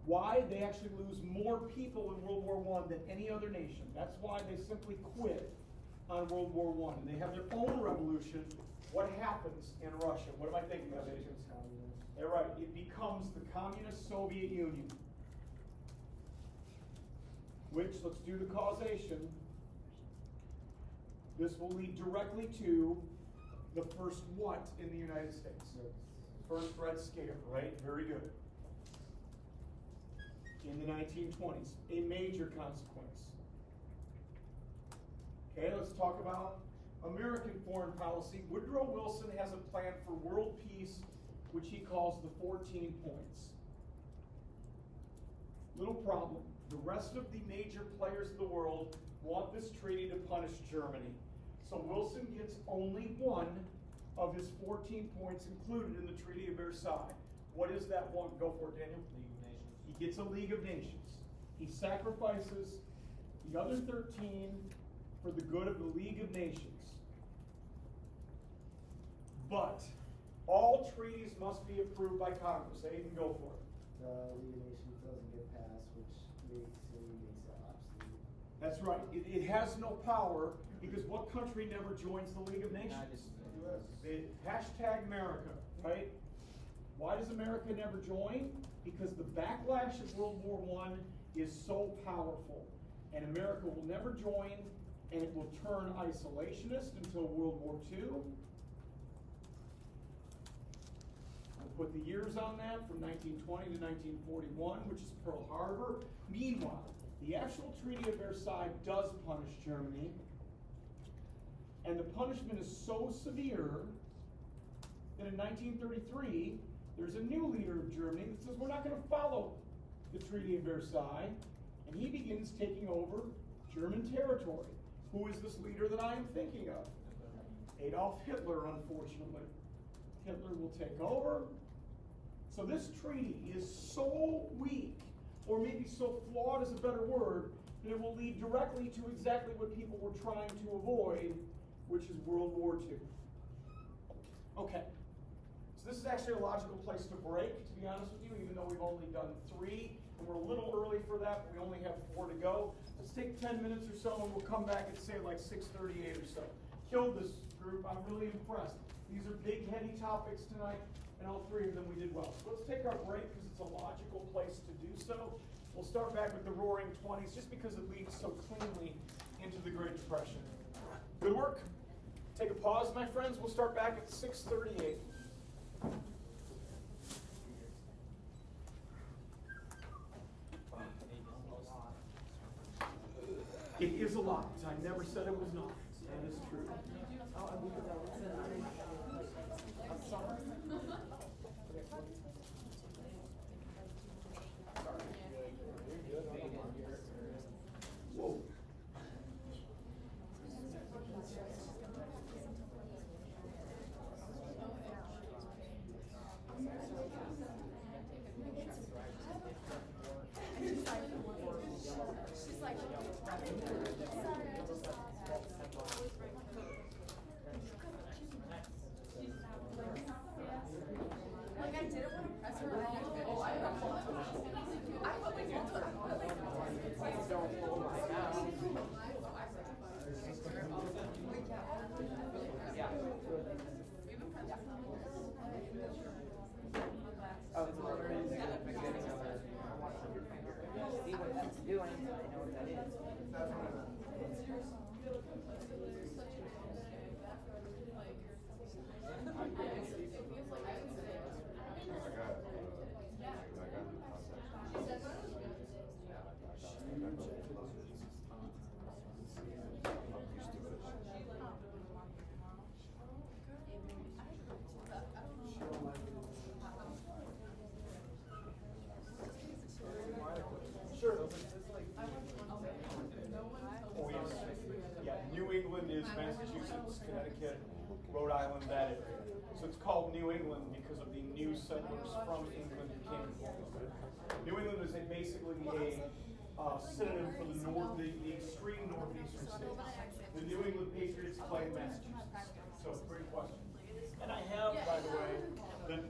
Why? They actually lose more people in World War I than any other nation. That's why they simply quit on World War I. And they have their own revolution. What happens in Russia? What am I thinking of? They're right. It becomes the Communist Soviet Union. Which, let's do the causation. This will lead directly to the first what in the United States? First Red Scare, right? Very good. In the 1920s, a major consequence. Okay, let's talk about American foreign policy. Woodrow Wilson has a plan for world peace, which he calls the 14 points. Little problem. The rest of the major players of the world want this treaty to punish Germany. So Wilson gets only one of his 14 points included in the Treaty of Versailles. What is that one? Go for it, Daniel. League of Nations. He gets a League of Nations. He sacrifices the other 13 for the good of the League of Nations. But all treaties must be approved by Congress. They can go for it. The League of Nations doesn't get passed, which makes it obsolete. That's right. It has no power because what country never joins the League of Nations? Hashtag America, right? Why does America never join? Because the backlash of World War I is so powerful. And America will never join, and it will turn isolationist until World War II. I'll put the years on that from 1920 to 1941, which is Pearl Harbor. Meanwhile, the actual Treaty of Versailles does punish Germany, and the punishment is so severe that in 1933, there's a new leader of Germany that says we're not going to follow the Treaty of Versailles, and he begins taking over German territory. Who is this leader that I am thinking of? Adolf Hitler, unfortunately. Hitler will take over. So this treaty is so weak, or maybe so flawed is a better word, that it will lead directly to exactly what people were trying to avoid, which is World War II. Okay. So this is actually a logical place to break, to be honest with you, even though we've only done 3, and we're a little early for that, but we only have 4 to go. Let's take 10 minutes or so, and we'll come back at, say, like 6:38 or so. Killed this group. I'm really impressed. These are big, heady topics tonight, and all 3 of them we did well. So let's take our break, because it's a logical place to do so. We'll start back with the Roaring 20s, just because it leads so cleanly into the Great Depression. Good work. Take a pause, my friends. We'll start back at 6:38. It is a lot. I never said it was not. That is true. Whoa. She's like, like I didn't want to press her at all. Oh, I put my hands on her. Please don't pull my house. Yeah. Oh, it's literally the beginning of it. See what it's doing, so they know what that is. Sure. Oh, yes. Yeah, New England is Massachusetts, Connecticut, Rhode Island, that area. So it's called New England because of the new settlers from England who came to New England is basically a synonym for the extreme northeastern states. The New England Patriots play in Massachusetts. So great question. And I have, by the way,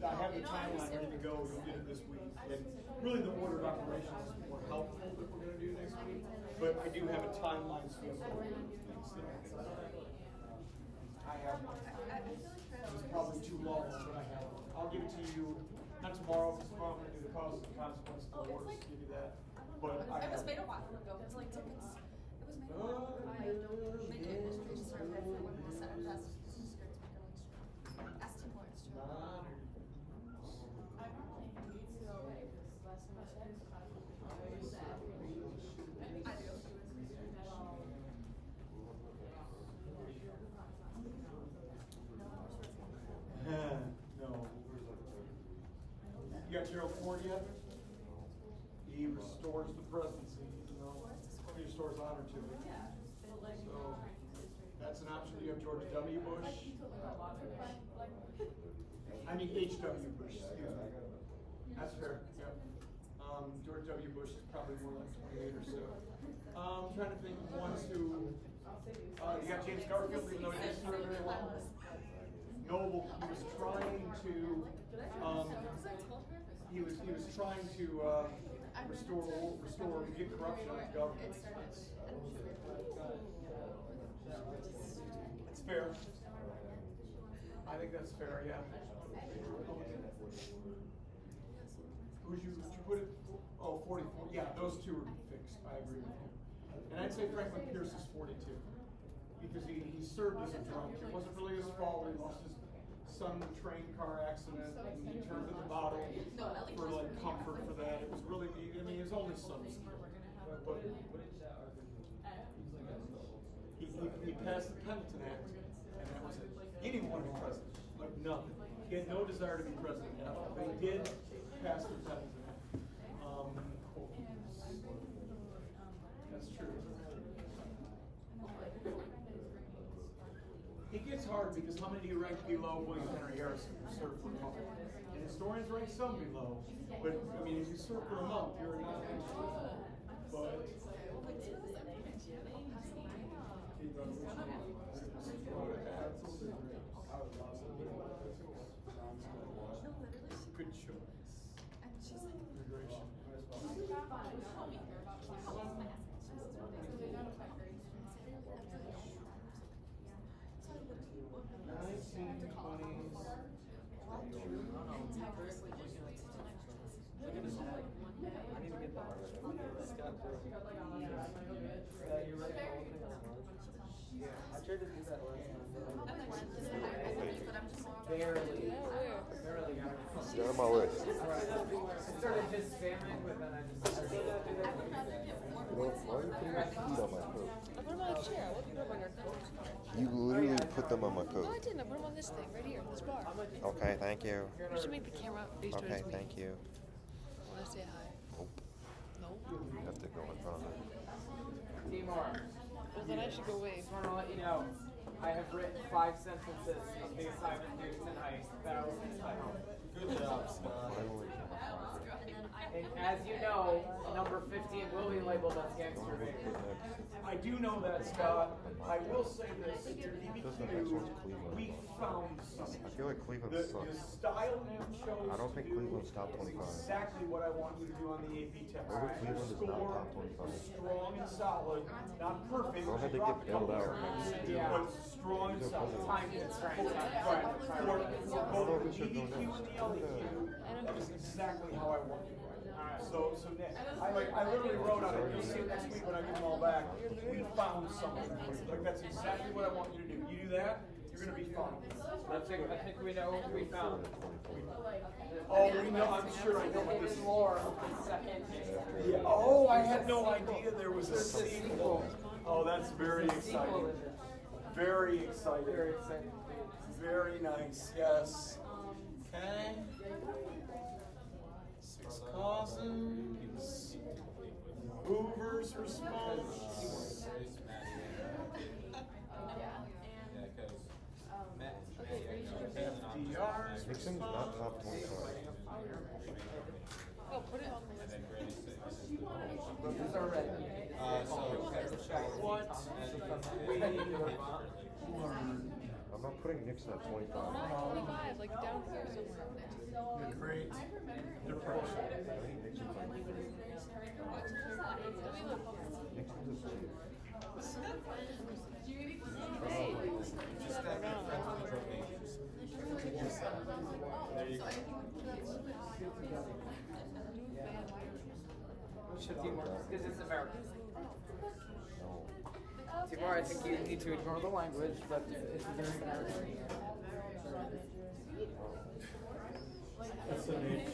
I have the timeline ready to go. You'll get it this week. And really, the order of operations is more helpful that we're going to do next week. But I do have a timeline so you know things that I have. It's probably too long, but I have. I'll give it to you not tomorrow, because tomorrow I'm going to do the causes and consequences of the wars. Give you that. But I It was have. made a while ago. It's like it was made a while ago by major industry survey for women to set up best districts for going strong. Ask Tim Lawrence to. I do. No. You got Gerald Ford yet? He restores the presidency, even though he restores honor to it. So that's an option. You have George W. Bush. I mean H.W. Bush, excuse me. That's fair, yep. George W. Bush is probably more like 28 or so. I'm trying to think of ones who, you got James Garfield, even though he didn't serve very long. Noble, he was trying to, he was trying to, restore, get corruption out of government. It's fair. I think that's fair, yeah. Who'd you put it? Oh, 44. Yeah, those two are fixed. I agree with you. And I'd say Franklin Pierce is 42. Because he served as a drunk. It wasn't really his fault. He lost his son in a train car accident. And he turned to the bottle for like comfort for that. It was really, I mean, his only son. But he passed the Pendleton Act, and that was it. He didn't want to be president. Like nothing. He had no desire to be president ever. But he did pass the Pendleton Act. That's true. It gets hard because how many do you rank below William Henry Harrison, who served for a month? And historians rank some below, but I mean, if you serve for a month, you're not. But good choice. Immigration. 1920s. I tried to do that last time. Barely got it. Get on my list. I started just spamming, but then I just. You know, why are you putting your feet on my coat? I put them on a chair. I wasn't put them on your coat. You literally put them on my No, I coat. didn't. I put them on this thing right here, this bar. Okay, thank you. You should make the camera face towards Okay, me. thank you. Want to say hi? Nope. No? You have to go in front of it. Timor, Well, then I should go away. just want to let you know, I have written 5 sentences of the assignment due tonight that I will send home. Good job, Scott. And as you know, number 15 will be labeled as gangster rape. I do know that, Scott. I will say this, at your DBQ, we found something. I feel like Cleveland The sucks. style Em chose I don't think to do Cleveland's top is 25. exactly what I want you to do on the AP test. Maybe Cleveland is not Score top 25. strong and solid, not perfect. Go ahead, you they dropped get a couple bailed out. there, Yeah. but strong and solid. Time constraints. Right. For both the we should go DBQ and next. the LEQ, that is exactly how I want it. So Nick, I literally wrote on it, you'll see it next week when I get them all back, we found something. Like, that's exactly what I want you to do. You do that, you're gonna be fine. I think we know what we found. Oh, we know, I'm sure I know what It this is is. lore of the second. Yeah, oh, I had no idea there was a sequel. Oh, that's very exciting. Very exciting. Very exciting. Very nice, yes. Okay. 6 causes. Hoover's response. FDR's Nixon's not top 25. Oh, put it on the list. These are ready. What we learned. I'm not putting Nixon at 25. Not 25, like down here somewhere. The Great Depression. I think Nixon's on the grade. Let me look. Nixon's a chief. Hey. Just got good friends with the drug agents. There you go. Timor, because it's American. No. Timor, I think you need to ignore the language, but it's very American. That's an H.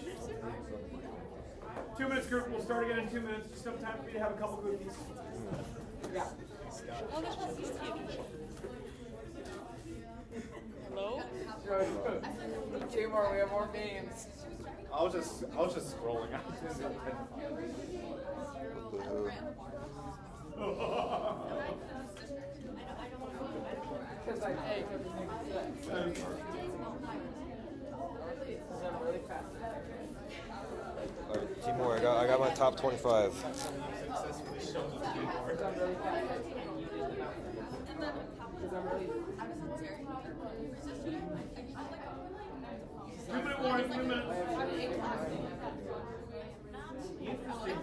2 minutes group, we'll start again in 2 minutes. Just enough time for me to have a couple cookies. Yeah. Oh, this one's kitty. Hello? Timor, we have more games. I was just scrolling. Because I take everything you said. Because I'm really fast. Alright, Timor, I got my top 25. Because I'm really fast. And you did the math. Because I'm really. 2 minute warning, 2 minutes. I have really Interesting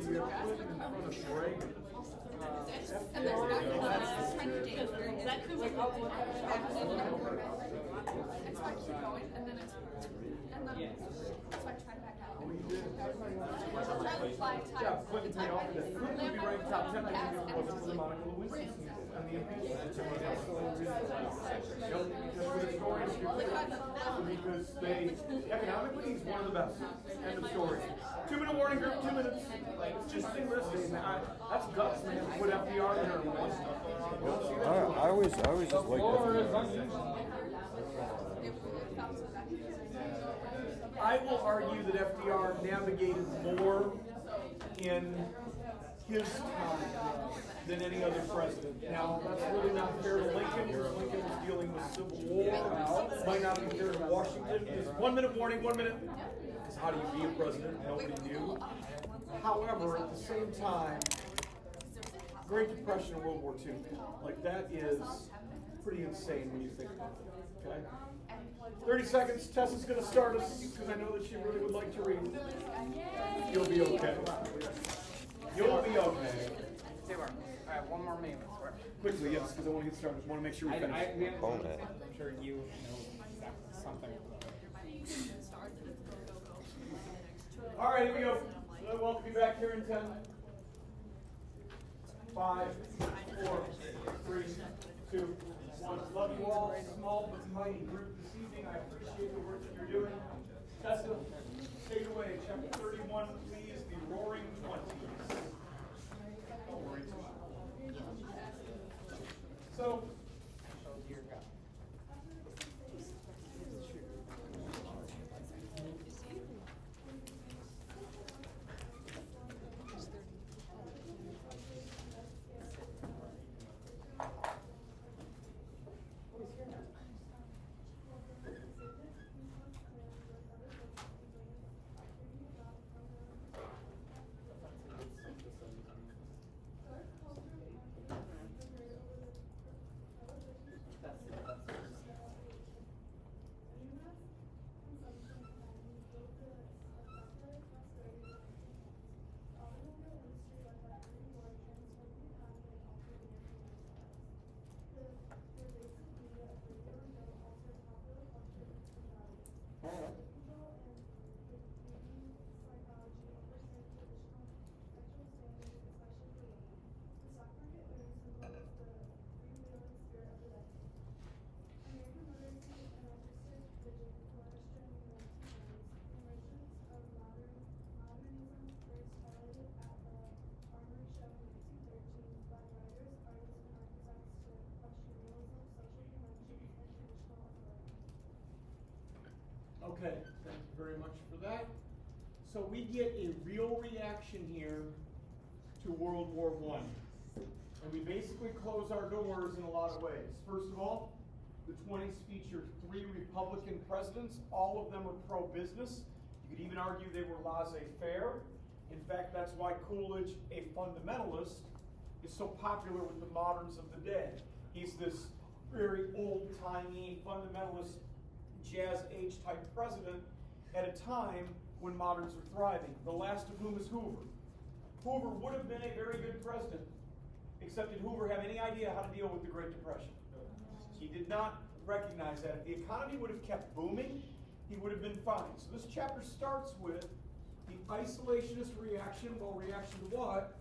front of Reagan. And there's not kind of days where it's like, and so I keep going, and then it's, and then, so I try to back out. Oh, you did? I would fly times. Yeah, Clinton paid off for that. Clinton would be ranked top 10 if it wasn't for the Monica Lewinsky and the impeachment. That's the only reason. Yep, because the historians do that. Because they, economically, he's one of the best. End of story. 2-minute warning group, 2 minutes. It's just thing listening. That's guts, man. Put FDR in there once. I always just like that. I will argue that FDR navigated more in his time than any other president. Now, that's really not fair to Lincoln, because Lincoln was dealing with Civil War. Might not be fair to Washington. It's 1 minute warning, 1 minute. It's how do you be a president? Nobody knew. However, at the same time, Great Depression and World War II, like that is pretty insane when you think about it. Okay? 30 seconds. Tessa's going to start us because I know that she really would like to read. You'll be okay. You'll be okay. I have one more minute. Quickly, yes, because I want to get started. I want to make sure we finish. I'm sure you know something. All right, here we go. So welcome you back here in 10, 5, 4, 3, 2, 1. Love you all. Small but mighty group this evening. I appreciate the work that you're doing. Tessa, take it away. Chapter 31, please. The Roaring Twenties. So, okay, thank you very much for that. So we get a real reaction here to World War I. And we basically close our doors in a lot of ways. First of all, the 20s featured 3 Republican presidents. All of them are pro-business. You could even argue they were laissez-faire. In fact, that's why Coolidge, a fundamentalist, is so popular with the moderns of the day. He's this very old-timey fundamentalist jazz age type president at a time when moderns are thriving, the last of whom is Hoover. Hoover would have been a very good president, except did Hoover have any idea how to deal with the Great Depression? He did not recognize that. If the economy would have kept booming, he would have been fine. So this chapter starts with the isolationist reaction. Well, reaction to what?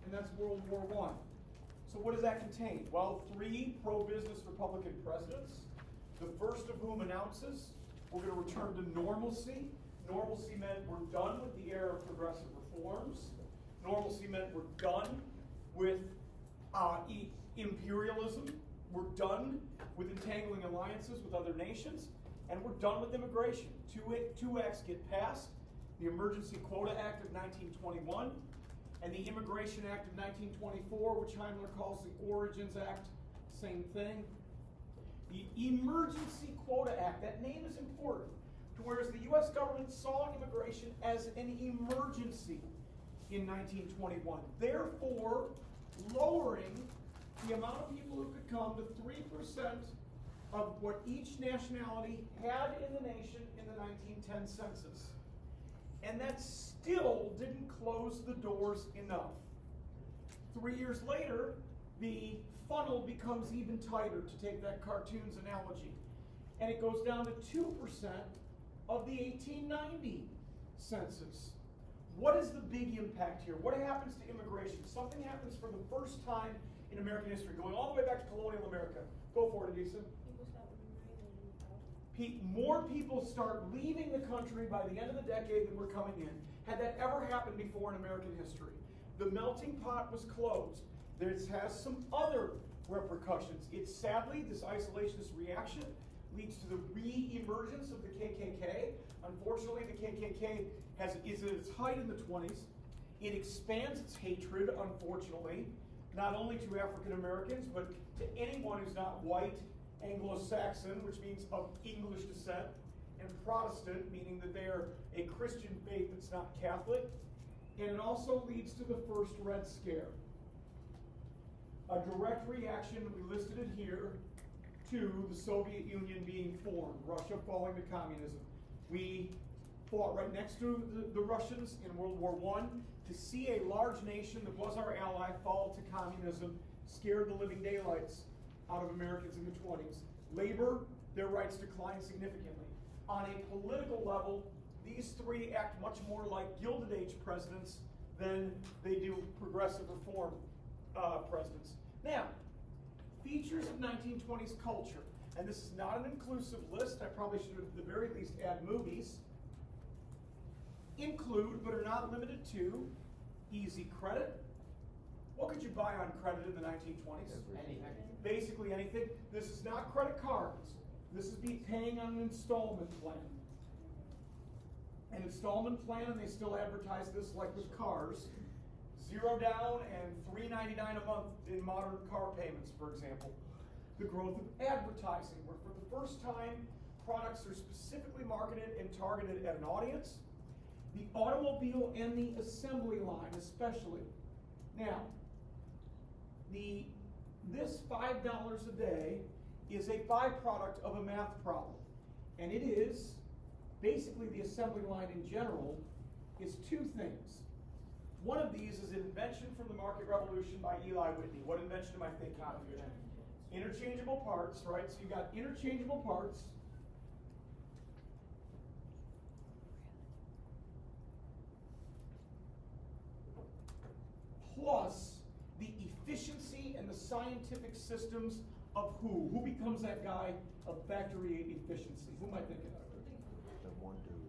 And that's World War I. So what does that contain? Well, 3 pro-business Republican presidents, the first of whom announces we're going to return to normalcy. Normalcy meant we're done with the era of progressive reforms. Normalcy meant we're done with imperialism. We're done with entangling alliances with other nations. And we're done with immigration. Two acts get passed. The Emergency Quota Act of 1921 and the Immigration Act of 1924, which Heimler calls the Origins Act. Same thing. The Emergency Quota Act, that name is important, to whereas the U.S. government saw immigration as an emergency in 1921, therefore lowering the amount of people who could come to 3% of what each nationality had in the nation in the 1910 census. And that still didn't close the doors enough. 3 years later, the funnel becomes even tighter, to take that cartoon's analogy. And it goes down to 2% of the 1890 census. What is the big impact here? What happens to immigration? Something happens for the first time in American history, going all the way back to colonial America. Go for it, Adisa. People stop immigrating out. More people start leaving the country by the end of the decade than were coming in. Had that ever happened before in American history? The melting pot was closed. This has some other repercussions. It's sadly, this isolationist reaction leads to the re-emergence of the KKK. Unfortunately, the KKK is at its height in the 20s. It expands its hatred, unfortunately, not only to African Americans, but to anyone who's not white, Anglo-Saxon, which means of English descent, and Protestant, meaning that they are a Christian faith that's not Catholic. And it also leads to the first Red Scare. A direct reaction, we listed it here, to the Soviet Union being formed, Russia falling to communism. We fought right next to the Russians in World War I. To see a large nation that was our ally fall to communism scared the living daylights out of Americans in the 20s. Labor, their rights declined significantly. On a political level, these three act much more like Gilded Age presidents than they do progressive reform presidents. Now, features of 1920s culture, and this is not an inclusive list. I probably should at the very least add movies. Include, but are not limited to, easy credit. What could you buy on credit in the 1920s? Anything. Basically anything. This is not credit cards. This is paying on an installment plan. An installment plan, and they still advertise this like with cars. 0 down and $3.99 a month in modern car payments, for example. The growth of advertising, where for the first time, products are specifically marketed and targeted at an audience. The automobile and the assembly line, especially. Now, this $5 a day is a byproduct of a math problem. And it is, basically the assembly line in general, is two things. One of these is an invention from the market revolution by Eli Whitney. What invention am I thinking of here? Interchangeable parts, right? So you've got interchangeable parts. Plus the efficiency and the scientific systems of who? Who becomes that guy of factory efficiency? Who am I thinking of? That one dude.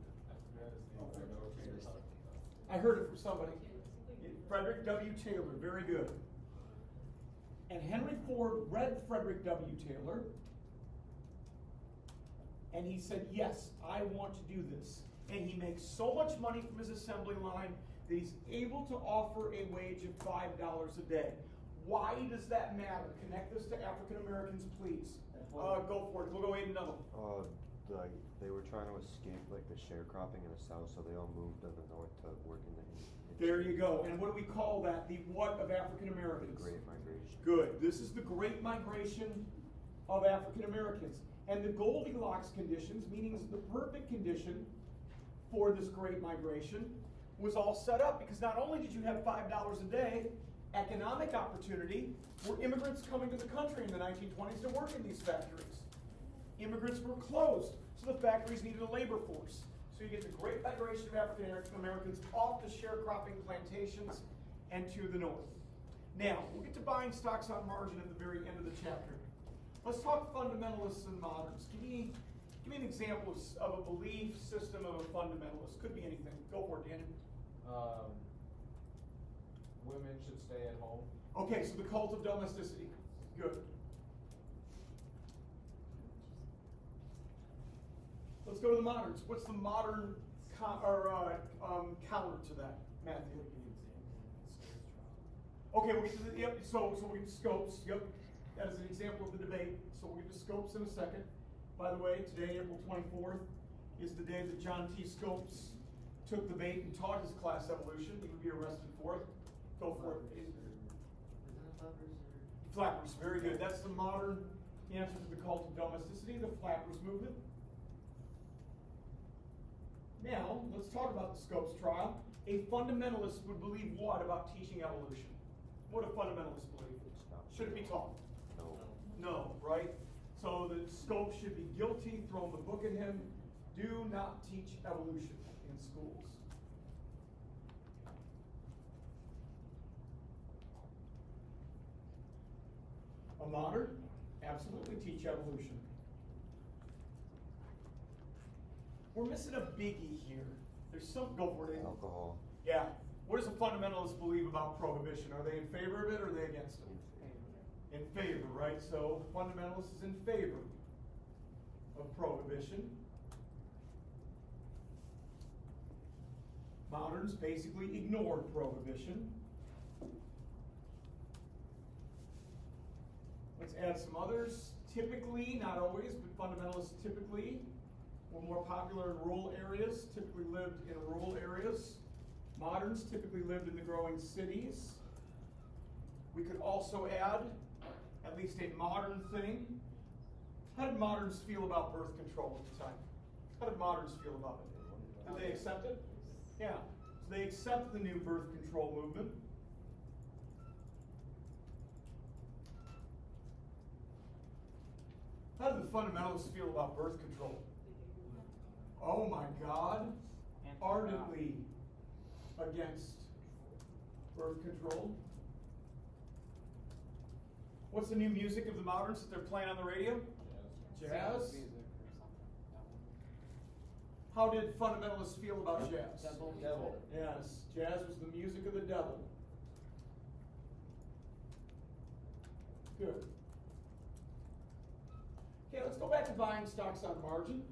I heard it from somebody. Frederick W. Taylor, very good. And Henry Ford read Frederick W. Taylor, and he said, yes, I want to do this. And he makes so much money from his assembly line that he's able to offer a wage of $5 a day. Why does that matter? Connect this to African Americans, please. Go for it. We'll go ahead and another. They were trying to escape like the sharecropping in the South, so they all moved to the North to work in the. There you go. And what do we call that? The what of African Americans? The Great Migration. Good. This is the Great Migration of African Americans. And the Goldilocks conditions, meaning the perfect condition for this Great Migration, was all set up because not only did you have $5 a day, economic opportunity, were immigrants coming to the country in the 1920s to work in these factories. Immigrants were closed, so the factories needed a labor force. So you get the Great Migration of African Americans off the sharecropping plantations and to the north. Now, we'll get to buying stocks on margin at the very end of the chapter. Let's talk fundamentalists and moderns. Give me an example of a belief system of a fundamentalist. Could be anything. Go for it, Daniel. Women should stay at home. Okay, so the cult of domesticity. Good. Let's go to the moderns. What's the modern counter to that, Matthew? Okay, we'll get to the, yep, so we'll get to scopes. Yep, that is an example of the debate. So we'll get to scopes in a second. By the way, today, April 24th, is the day that John T. Scopes took the bait and taught his class evolution. He would be arrested for it. Go for it. Flappers, very good. That's the modern answer to the cult of domesticity, the Flappers movement. Now, let's talk about the Scopes trial. A fundamentalist would believe what about teaching evolution? What do fundamentalists believe? It's not. Should it be taught? No. No, right? So the scope should be guilty, throw the book at him. Do not teach evolution in schools. A modern? Absolutely teach evolution. We're missing a biggie here. There's some, go for it, Andy. Alcohol. Yeah. What does a fundamentalist believe about prohibition? Are they in favor of it or are they against it? In favor, right? So fundamentalist is in favor of prohibition. Moderns basically ignored prohibition. Let's add some others. Typically, not always, but fundamentalists typically were more popular in rural areas, typically lived in rural areas. Moderns typically lived in the growing cities. We could also add at least a modern thing. How did moderns feel about birth control at the time? How did moderns feel about it? Did they accept it? Yeah. So they accept the new birth control movement. How do the fundamentalists feel about birth control? Oh my God. Ardently against birth control. What's the new music of the moderns that they're playing on the radio? Jazz. How did fundamentalists feel about jazz? Devil. Yes, jazz was the music of the devil. Good. Okay, let's go back to buying stocks on margin.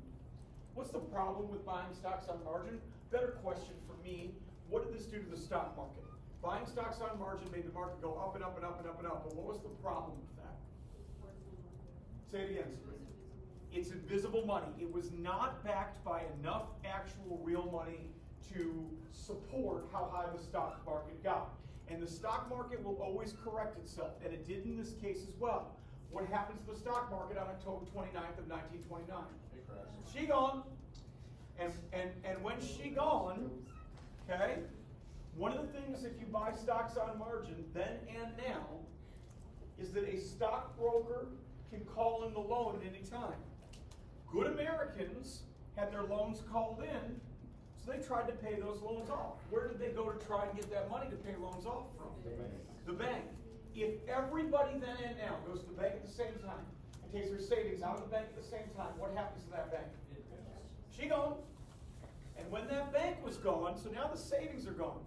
What's the problem with buying stocks on margin? Better question for me, what did this do to the stock market? Buying stocks on margin made the market go up and up and up and up and up, but what was the problem with that? Say it again, Sabrina. It's invisible money. It was not backed by enough actual real money to support how high the stock market got. And the stock market will always correct itself, and it did in this case as well. What happens to the stock market on October 29th of 1929? It crashes. She gone. And when she gone, okay, one of the things if you buy stocks on margin then and now is that a stockbroker can call in the loan at any time. Good Americans had their loans called in, so they tried to pay those loans off. Where did they go to try and get that money to pay loans off from? The bank. If everybody then and now goes to the bank at the same time and takes their savings out of the bank at the same time, what happens to that bank? She gone. And when that bank was gone, so now the savings are gone.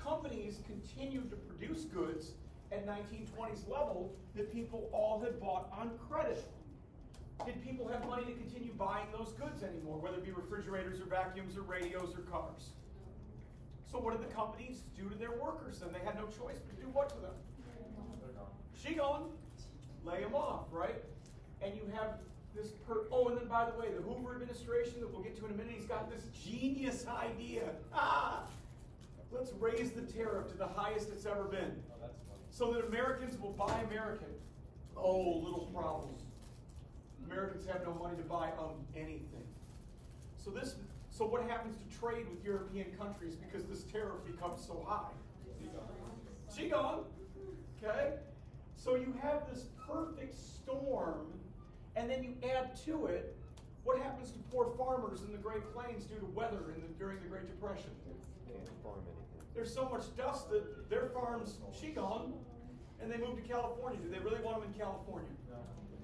Companies continued to produce goods at 1920s level that people all had bought on credit. Did people have money to continue buying those goods anymore, whether it be refrigerators or vacuums or radios or cars? So what did the companies do to their workers then? They had no choice but to do what to them? She gone. Lay them off, right? And you have this and then by the way, the Hoover administration that we'll get to in a minute, he's got this genius idea. Let's raise the tariff to the highest it's ever been. So that Americans will buy American. Oh, little problem. Americans have no money to buy anything. So what happens to trade with European countries because this tariff becomes so high? She gone. Okay? So you have this perfect storm, and then you add to it, what happens to poor farmers in the Great Plains due to weather during the Great Depression? They can't farm anything. There's so much dust that their farms, she gone, and they moved to California. Do they really want them in California? No.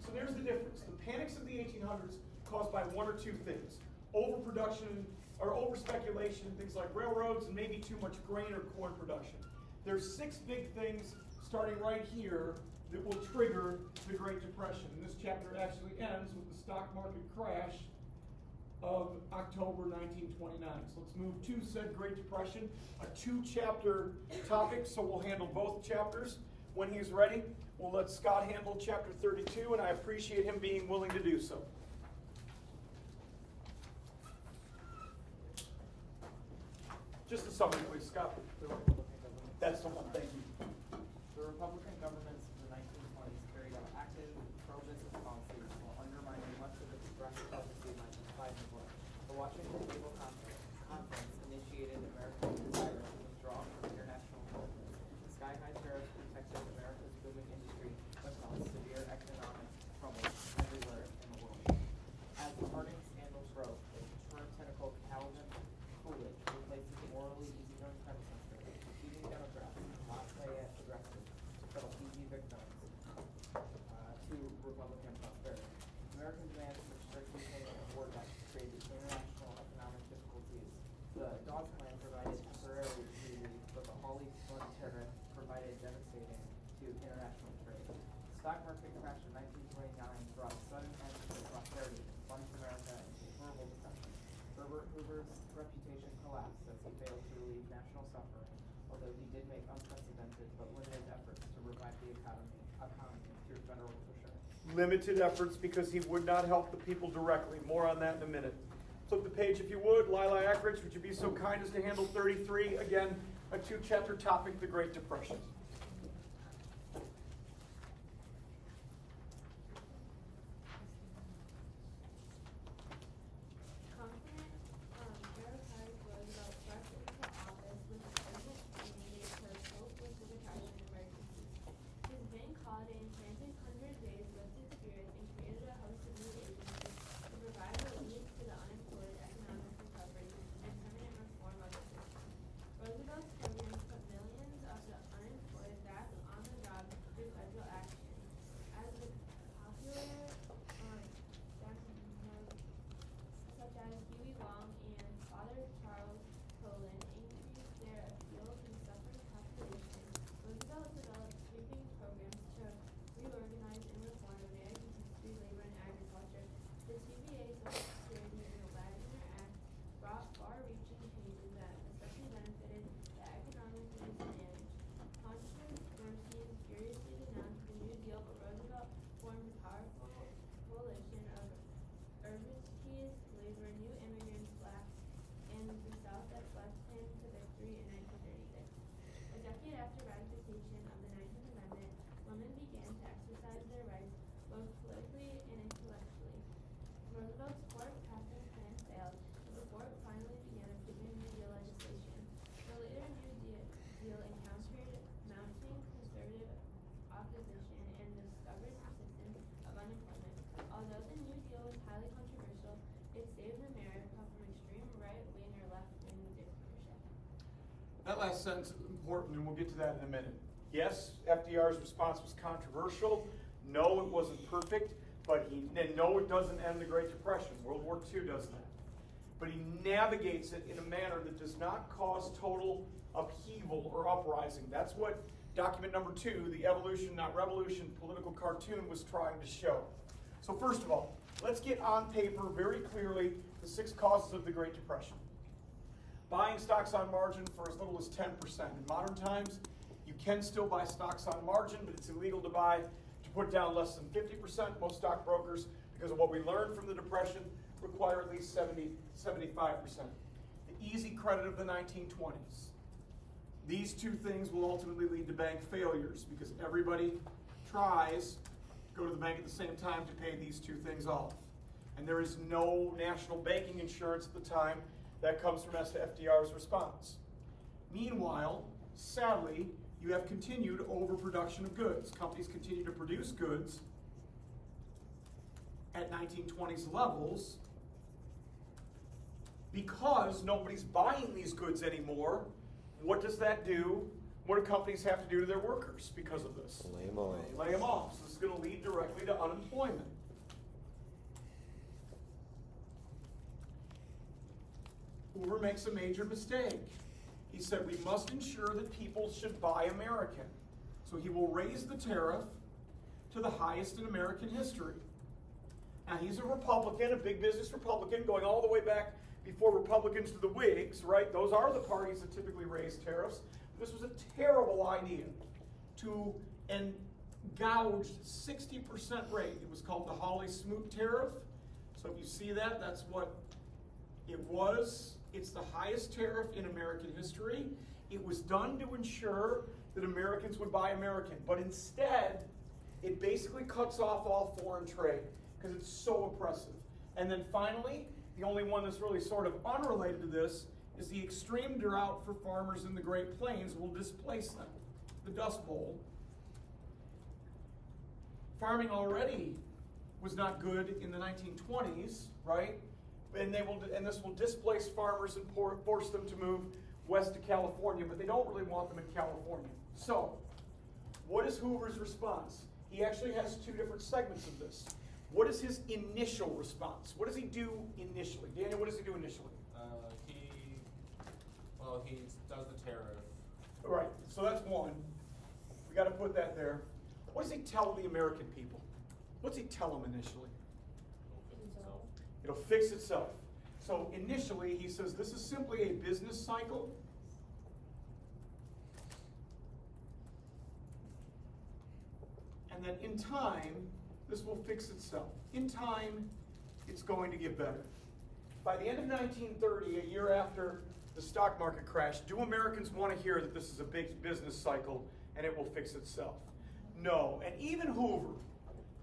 So there's the difference. The panics of the 1800s caused by one or two things. Overproduction or overspeculation, things like railroads, and maybe too much grain or corn production. There's 6 big things starting right here that will trigger the Great Depression. And this chapter actually ends with the stock market crash of October 1929. So let's move to said Great Depression, a 2-chapter topic, so we'll handle both chapters. When he's ready, we'll let Scott handle chapter 32, and I appreciate him being willing to do so. Just a summary, please, Scott. That's the one, thank you. The Republican governments of the 1920s carried out active pro-business policies while undermining much of the progressive policy lines of Eisenhower. The Washington Naval Conference initiated American desire to withdraw from international collapsed as he failed to relieve national suffering, although he did make unprecedented but limited efforts to revive the economy through federal assurance. Limited efforts because he would not help the people directly. More on that in a minute. Flip the page if you would. Lila Ackridge, would you be so kind as to handle 33? Again, a 2-chapter topic, the Great Depression. Confident, bureaucratic Roosevelt rushed into office with an urgent mandate to cope with the depression emergency. His then called in frantic 100 days lifted spirits and created a host of new agencies to provide relief to the unemployed, economic recovery, and permanent reform of the system. Roosevelt's programs put millions of the unemployed back on the job through federal action. As the popular such as Huey Long and Father Charles Colin increased their appeal to the suffering population, Roosevelt developed sweeping programs to reorganize and reform American history, labor, and agriculture. The TVA, Social Security, and the Wagner Act brought far-reaching changes that especially benefited the economically disadvantaged. Controversies furiously denounced the New Deal, but Roosevelt formed a powerful coalition of urbanist labor, new immigrants, blacks, and the South that led him to victory in 1936. A decade after ratification of the 19th Amendment, women began to exercise their rights both politically and intellectually. Roosevelt's court passing plan failed, but the court finally began approving New Deal legislation. The later New Deal encountered mounting conservative opposition and the stubborn persistence of unemployment. Although the New Deal was highly controversial, it saved America from extreme right-wing or left-wing dictatorship. That last sentence is important, and we'll get to that in a minute. Yes, FDR's response was controversial. No, it wasn't perfect. And no, it doesn't end the Great Depression. World War II does that. But he navigates it in a manner that does not cause total upheaval or uprising. That's what document number 2, the Evolution, Not Revolution political cartoon, was trying to show. So first of all, let's get on paper very clearly the 6 causes of the Great Depression. Buying stocks on margin for as little as 10%. In modern times, you can still buy stocks on margin, but it's illegal to put down less than 50%. Most stockbrokers, because of what we learned from the Depression, require at least 75%. The easy credit of the 1920s. These 2 things will ultimately lead to bank failures because everybody tries to go to the bank at the same time to pay these 2 things off. And there is no national banking insurance at the time. That comes from FDR's response. Meanwhile, sadly, you have continued overproduction of goods. Companies continue to produce goods at 1920s levels because nobody's buying these goods anymore. What does that do? What do companies have to do to their workers because of this? Lay them off. Lay them off. So this is going to lead directly to unemployment. Hoover makes a major mistake. He said we must ensure that people should buy American. So he will raise the tariff to the highest in American history. Now he's a Republican, a big business Republican, going all the way back before Republicans to the Whigs, right? Those are the parties that typically raise tariffs. This was a terrible idea to gouge 60% rate. It was called the Hawley-Smoot tariff. So if you see that, that's what it was. It's the highest tariff in American history. It was done to ensure that Americans would buy American. But instead, it basically cuts off all foreign trade because it's so oppressive. And then finally, the only one that's really sort of unrelated to this is the extreme drought for farmers in the Great Plains will displace them. The Dust Bowl. Farming already was not good in the 1920s, right? And this will displace farmers and force them to move west to California, but they don't really want them in California. So, what is Hoover's response? He actually has 2 different segments of this. What is his initial response? What does he do initially? Daniel, what does he do initially? He does the tariff. All right, so that's one. We got to put that there. What does he tell the American people? What's he tell them initially? It'll fix itself. So initially, he says this is simply a business cycle. And that in time, this will fix itself. In time, it's going to get better. By the end of 1930, a year after the stock market crash, do Americans want to hear that this is a big business cycle and it will fix itself? No. And even Hoover,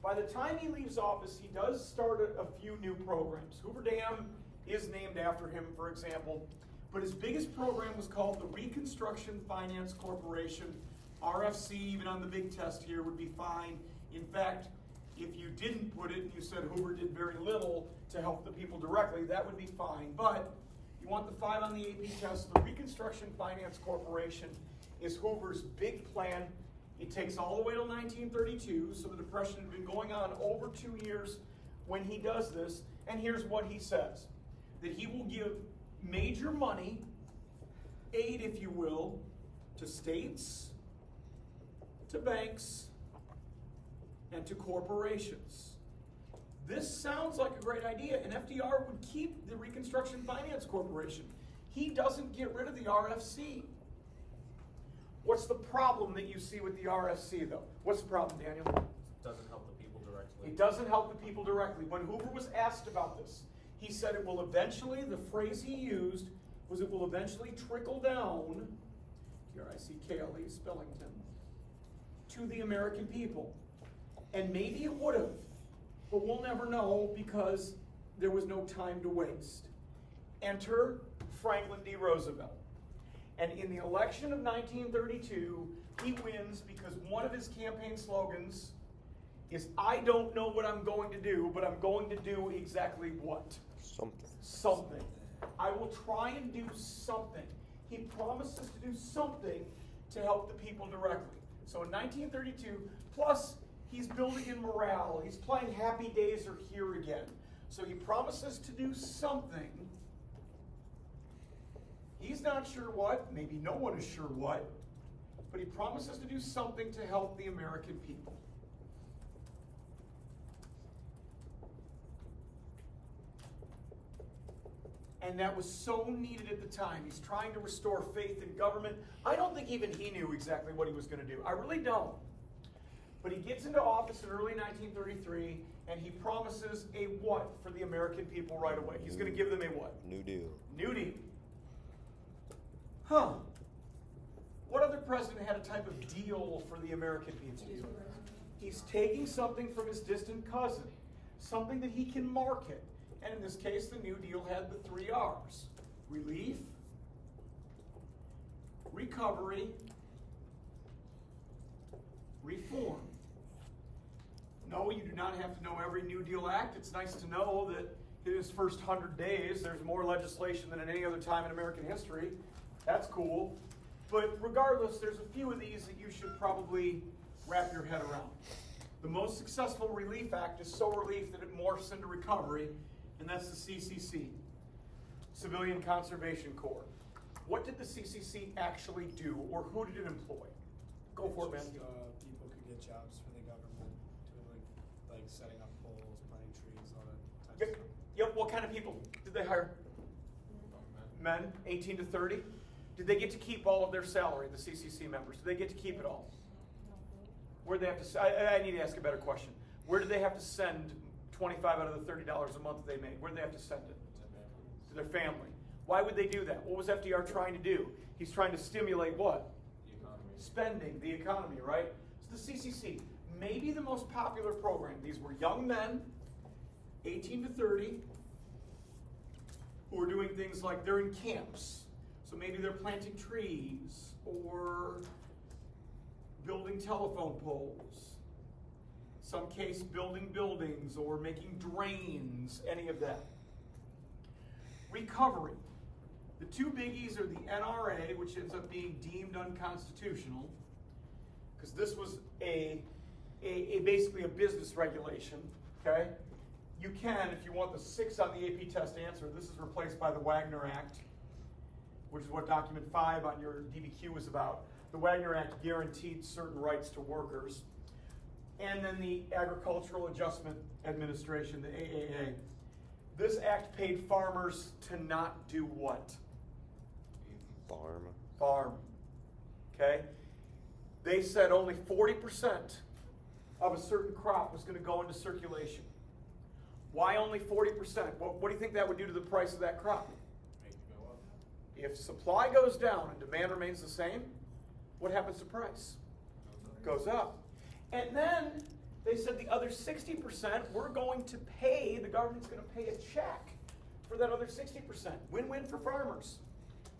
by the time he leaves office, he does start a few new programs. Hoover Dam is named after him, for example. But his biggest program was called the Reconstruction Finance Corporation. RFC, even on the big test here, would be fine. In fact, if you didn't put it and you said Hoover did very little to help the people directly, that would be fine. But you want the 5 on the AP test. The Reconstruction Finance Corporation is Hoover's big plan. It takes all the way till 1932, so the Depression had been going on over 2 years when he does this. And here's what he says, that he will give major money, aid if you will, to states, to banks, and to corporations. This sounds like a great idea, and FDR would keep the Reconstruction Finance Corporation. He doesn't get rid of the RFC. What's the problem that you see with the RFC, though? What's the problem, Daniel? Doesn't help the people directly. It doesn't help the people directly. When Hoover was asked about this, he said it will eventually, the phrase he used was it will eventually trickle down, T-R-I-C-K-L-E, Spellington, to the American people. And maybe it would have, but we'll never know because there was no time to waste. Enter Franklin D. Roosevelt. And in the election of 1932, he wins because one of his campaign slogans is, I don't know what I'm going to do, but I'm going to do exactly what? Something. I will try and do something. He promises to do something to help the people directly. So in 1932, plus he's building in morale. He's playing Happy Days Are Here Again. So he promises to do something. He's not sure what, maybe no one is sure what, but he promises to do something to help the American people. And that was so needed at the time. He's trying to restore faith in government. I don't think even he knew exactly what he was going to do. I really don't. But he gets into office in early 1933, and he promises a what for the American people right away? He's going to give them a what? New Deal. New Deal. Huh. What other president had a type of deal for the American people? He's taking something from his distant cousin, something that he can market. And in this case, the New Deal had the 3 R's. Relief, recovery, reform. No, you do not have to know every New Deal act. It's nice to know that in his first 100 days, there's more legislation than at any other time in American history. That's cool. But regardless, there's a few of these that you should probably wrap your head around. The most successful relief act is so relief that it morphs into recovery, and that's the CCC, Civilian Conservation Corps. What did the CCC actually do, or who did it employ? Go for it, man. People could get jobs for the government, doing like setting up poles, planting trees, all that type of stuff. Yep, what kind of people did they hire? Men, 18 to 30. Did they get to keep all of their salary, the CCC members? Did they get to keep it all? Where they have to? I need to ask a better question. Where did they have to send 25 out of the $30 a month they made? Where did they have to send it? To their family. Why would they do that? What was FDR trying to do? He's trying to stimulate what? The economy. Spending, the economy, right? So the CCC, maybe the most popular program. These were young men, 18 to 30, who are doing things like they're in camps. So maybe they're planting trees or building telephone poles. Some case building buildings or making drains, any of that. Recovery. The 2 biggies are the NRA, which ends up being deemed unconstitutional, because this was basically a business regulation, okay? You can, if you want the 6 on the AP test answer, this is replaced by the Wagner Act, which is what document 5 on your DBQ is about. The Wagner Act guaranteed certain rights to workers. And then the Agricultural Adjustment Administration, the AAA. This act paid farmers to not do what? Farm. Okay? They said only 40% of a certain crop was going to go into circulation. Why only 40%? What do you think that would do to the price of that crop? Make it go up. If supply goes down and demand remains the same, what happens to price? Goes up. And then they said the other 60%, we're going to pay, the government's going to pay a check for that other 60%. Win-win for farmers.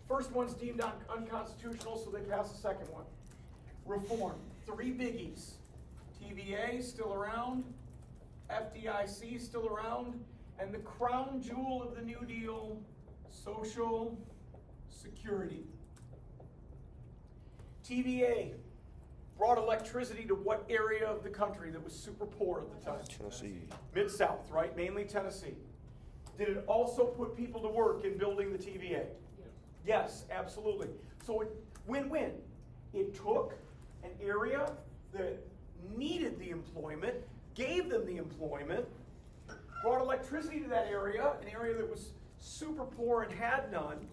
First one's deemed unconstitutional, so they pass the second one. Reform. 3 biggies. TVA still around, FDIC still around, and the crown jewel of the New Deal, Social Security. TVA brought electricity to what area of the country that was super poor at the time? Tennessee. Mid-South, right? Mainly Tennessee. Did it also put people to work in building the TVA? Yes, absolutely. So it win-win. It took an area that needed the employment, gave them the employment, brought electricity to that area, an area that was super poor and had none.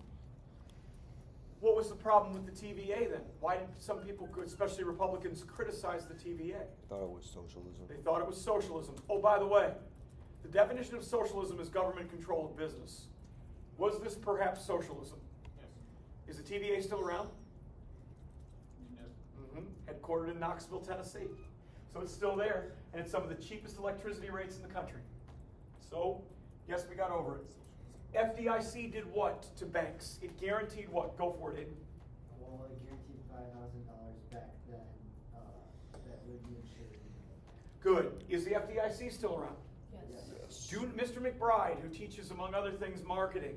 What was the problem with the TVA then? Why did some people, especially Republicans, criticize the TVA? Thought it was socialism. They thought it was socialism. Oh, by the way, the definition of socialism is government control of business. Was this perhaps socialism? Yes. Is the TVA still around? Yes. Headquartered in Knoxville, Tennessee. So it's still there, and it's some of the cheapest electricity rates in the country. So, yes, we got over it. FDIC did what to banks? It guaranteed what? Go for it, Aiden. Well, it guaranteed $5,000 back then, that would be insured. Good. Is the FDIC still around? Yes. Mr. McBride, who teaches, among other things, marketing,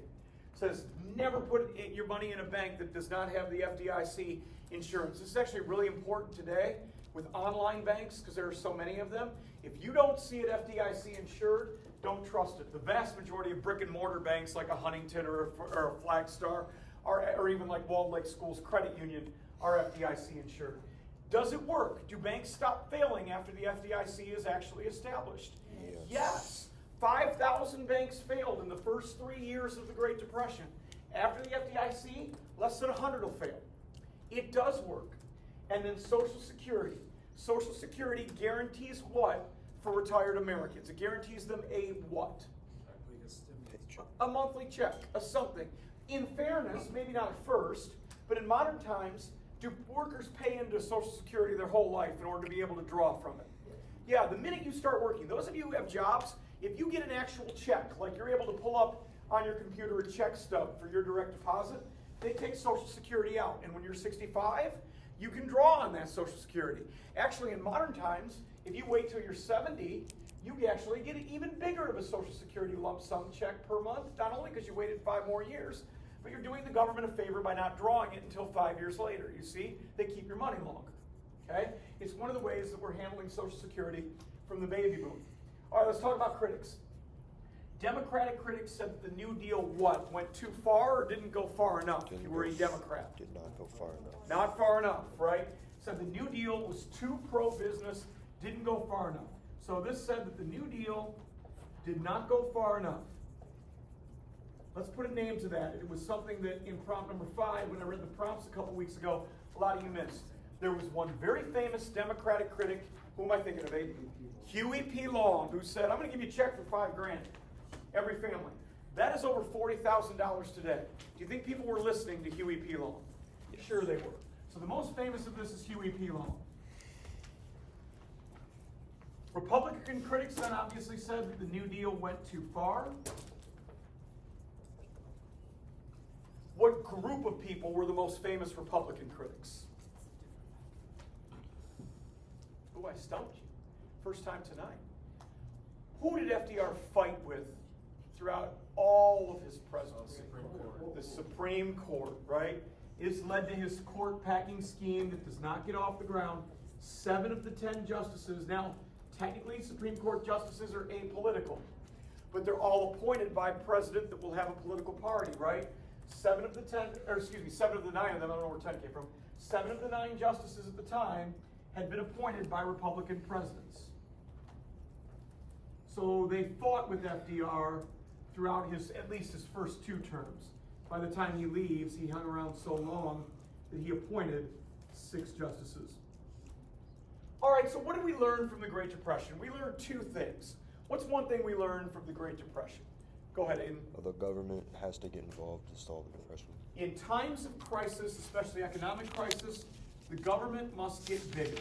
says never put your money in a bank that does not have the FDIC insurance. This is actually really important today with online banks because there are so many of them. If you don't see it FDIC insured, don't trust it. The vast majority of brick and mortar banks like a Huntington or a Flagstar or even like Walled Lake Schools Credit Union are FDIC insured. Does it work? Do banks stop failing after the FDIC is actually established? Yes. 5,000 banks failed in the first 3 years of the Great Depression. After the FDIC, less than 100 will fail. It does work. And then Social Security. Social Security guarantees what for retired Americans? It guarantees them a what? A monthly check, a something. In fairness, maybe not at first, but in modern times, do workers pay into Social Security their whole life in order to be able to draw from it? Yeah, the minute you start working, those of you who have jobs, if you get an actual check, like you're able to pull up on your computer a check stub for your direct deposit, they take Social Security out. And when you're 65, you can draw on that Social Security. Actually, in modern times, if you wait till you're 70, you actually get an even bigger of a Social Security lump sum check per month, not only because you waited 5 more years, but you're doing the government a favor by not drawing it until 5 years later. You see, they keep your money longer. Okay? It's one of the ways that we're handling Social Security from the baby boom. All right, let's talk about critics. Democratic critics said that the New Deal, what, went too far or didn't go far enough if you were a Democrat? Did not go far enough. Not far enough, right? Said the New Deal was too pro-business, didn't go far enough. So this said that the New Deal did not go far enough. Let's put a name to that. It was something that in prompt number 5, when I read the prompts a couple weeks ago, a lot of you missed. There was one very famous Democratic critic, who am I thinking of, Aiden? Huey P. Long, who said, I'm going to give you a check for $5,000, every family. That is over $40,000 today. Do you think people were listening to Huey P. Long? Yes. Sure they were. So the most famous of this is Huey P. Long. Republican critics then obviously said that the New Deal went too far. What group of people were the most famous Republican critics? Oh, I stumped you. First time tonight. Who did FDR fight with throughout all of his presidency? The Supreme Court, right? It's led to his court packing scheme that does not get off the ground. 7 of the 10 justices, now technically Supreme Court justices are apolitical, but they're all appointed by a president that will have a political party, right? 7 of the 9 of them, I don't know where 10 came from, 7 of the 9 justices at the time had been appointed by Republican presidents. So they fought with FDR throughout at least his first 2 terms. By the time he leaves, he hung around so long that he appointed 6 justices. All right, so what did we learn from the Great Depression? We learned 2 things. What's one thing we learned from the Great Depression? Go ahead, Aiden. The government has to get involved to stall the depression. In times of crisis, especially economic crisis, the government must get bigger.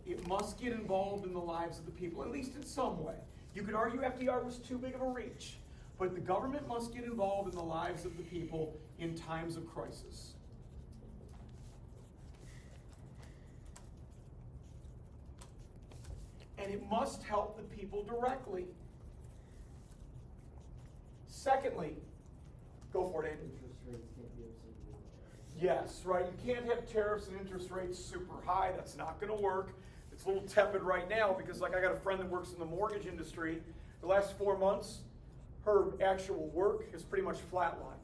It must get involved in the lives of the people, at least in some way. You could argue FDR was too big of a reach, but the government must get involved in the lives of the people in times of crisis. And it must help the people directly. Secondly, go for it, Aiden. Interest rates can't be absolutely low. Yes, right. You can't have tariffs and interest rates super high. That's not going to work. It's a little tepid right now because, like, I got a friend that works in the mortgage industry. The last 4 months, her actual work has pretty much flatlined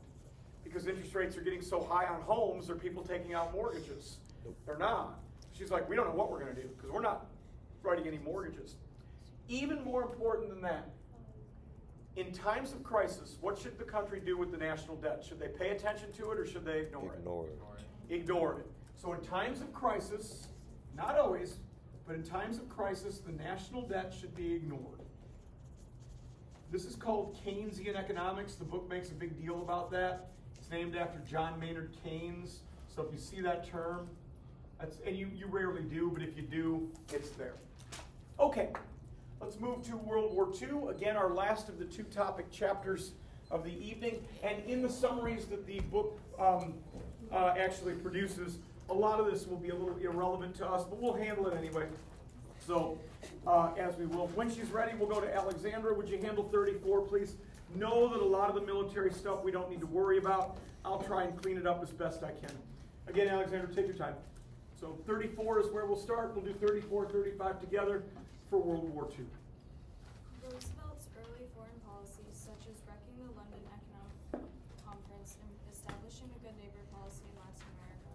because interest rates are getting so high on homes. Are people taking out mortgages? They're not. She's like, we don't know what we're going to do because we're not writing any mortgages. Even more important than that, in times of crisis, what should the country do with the national debt? Should they pay attention to it or should they ignore it? Ignore it. So in times of crisis, not always, but in times of crisis, the national debt should be ignored. This is called Keynesian economics. The book makes a big deal about that. It's named after John Maynard Keynes. So if you see that term, and you rarely do, but if you do, it's there. Okay, let's move to World War II. Again, our last of the 2 topic chapters of the evening. And in the summaries that the book actually produces, a lot of this will be a little irrelevant to us, but we'll handle it anyway. So, as we will. When she's ready, we'll go to Alexandra. Would you handle 34, please? Know that a lot of the military stuff we don't need to worry about. I'll try and clean it up as best I can. Again, Alexandra, take your time. So 34 is where we'll start. We'll do 34, 35 together for World War II. Roosevelt's early foreign policies, such as wrecking the London Economic Conference and establishing a good neighbor policy in Latin America,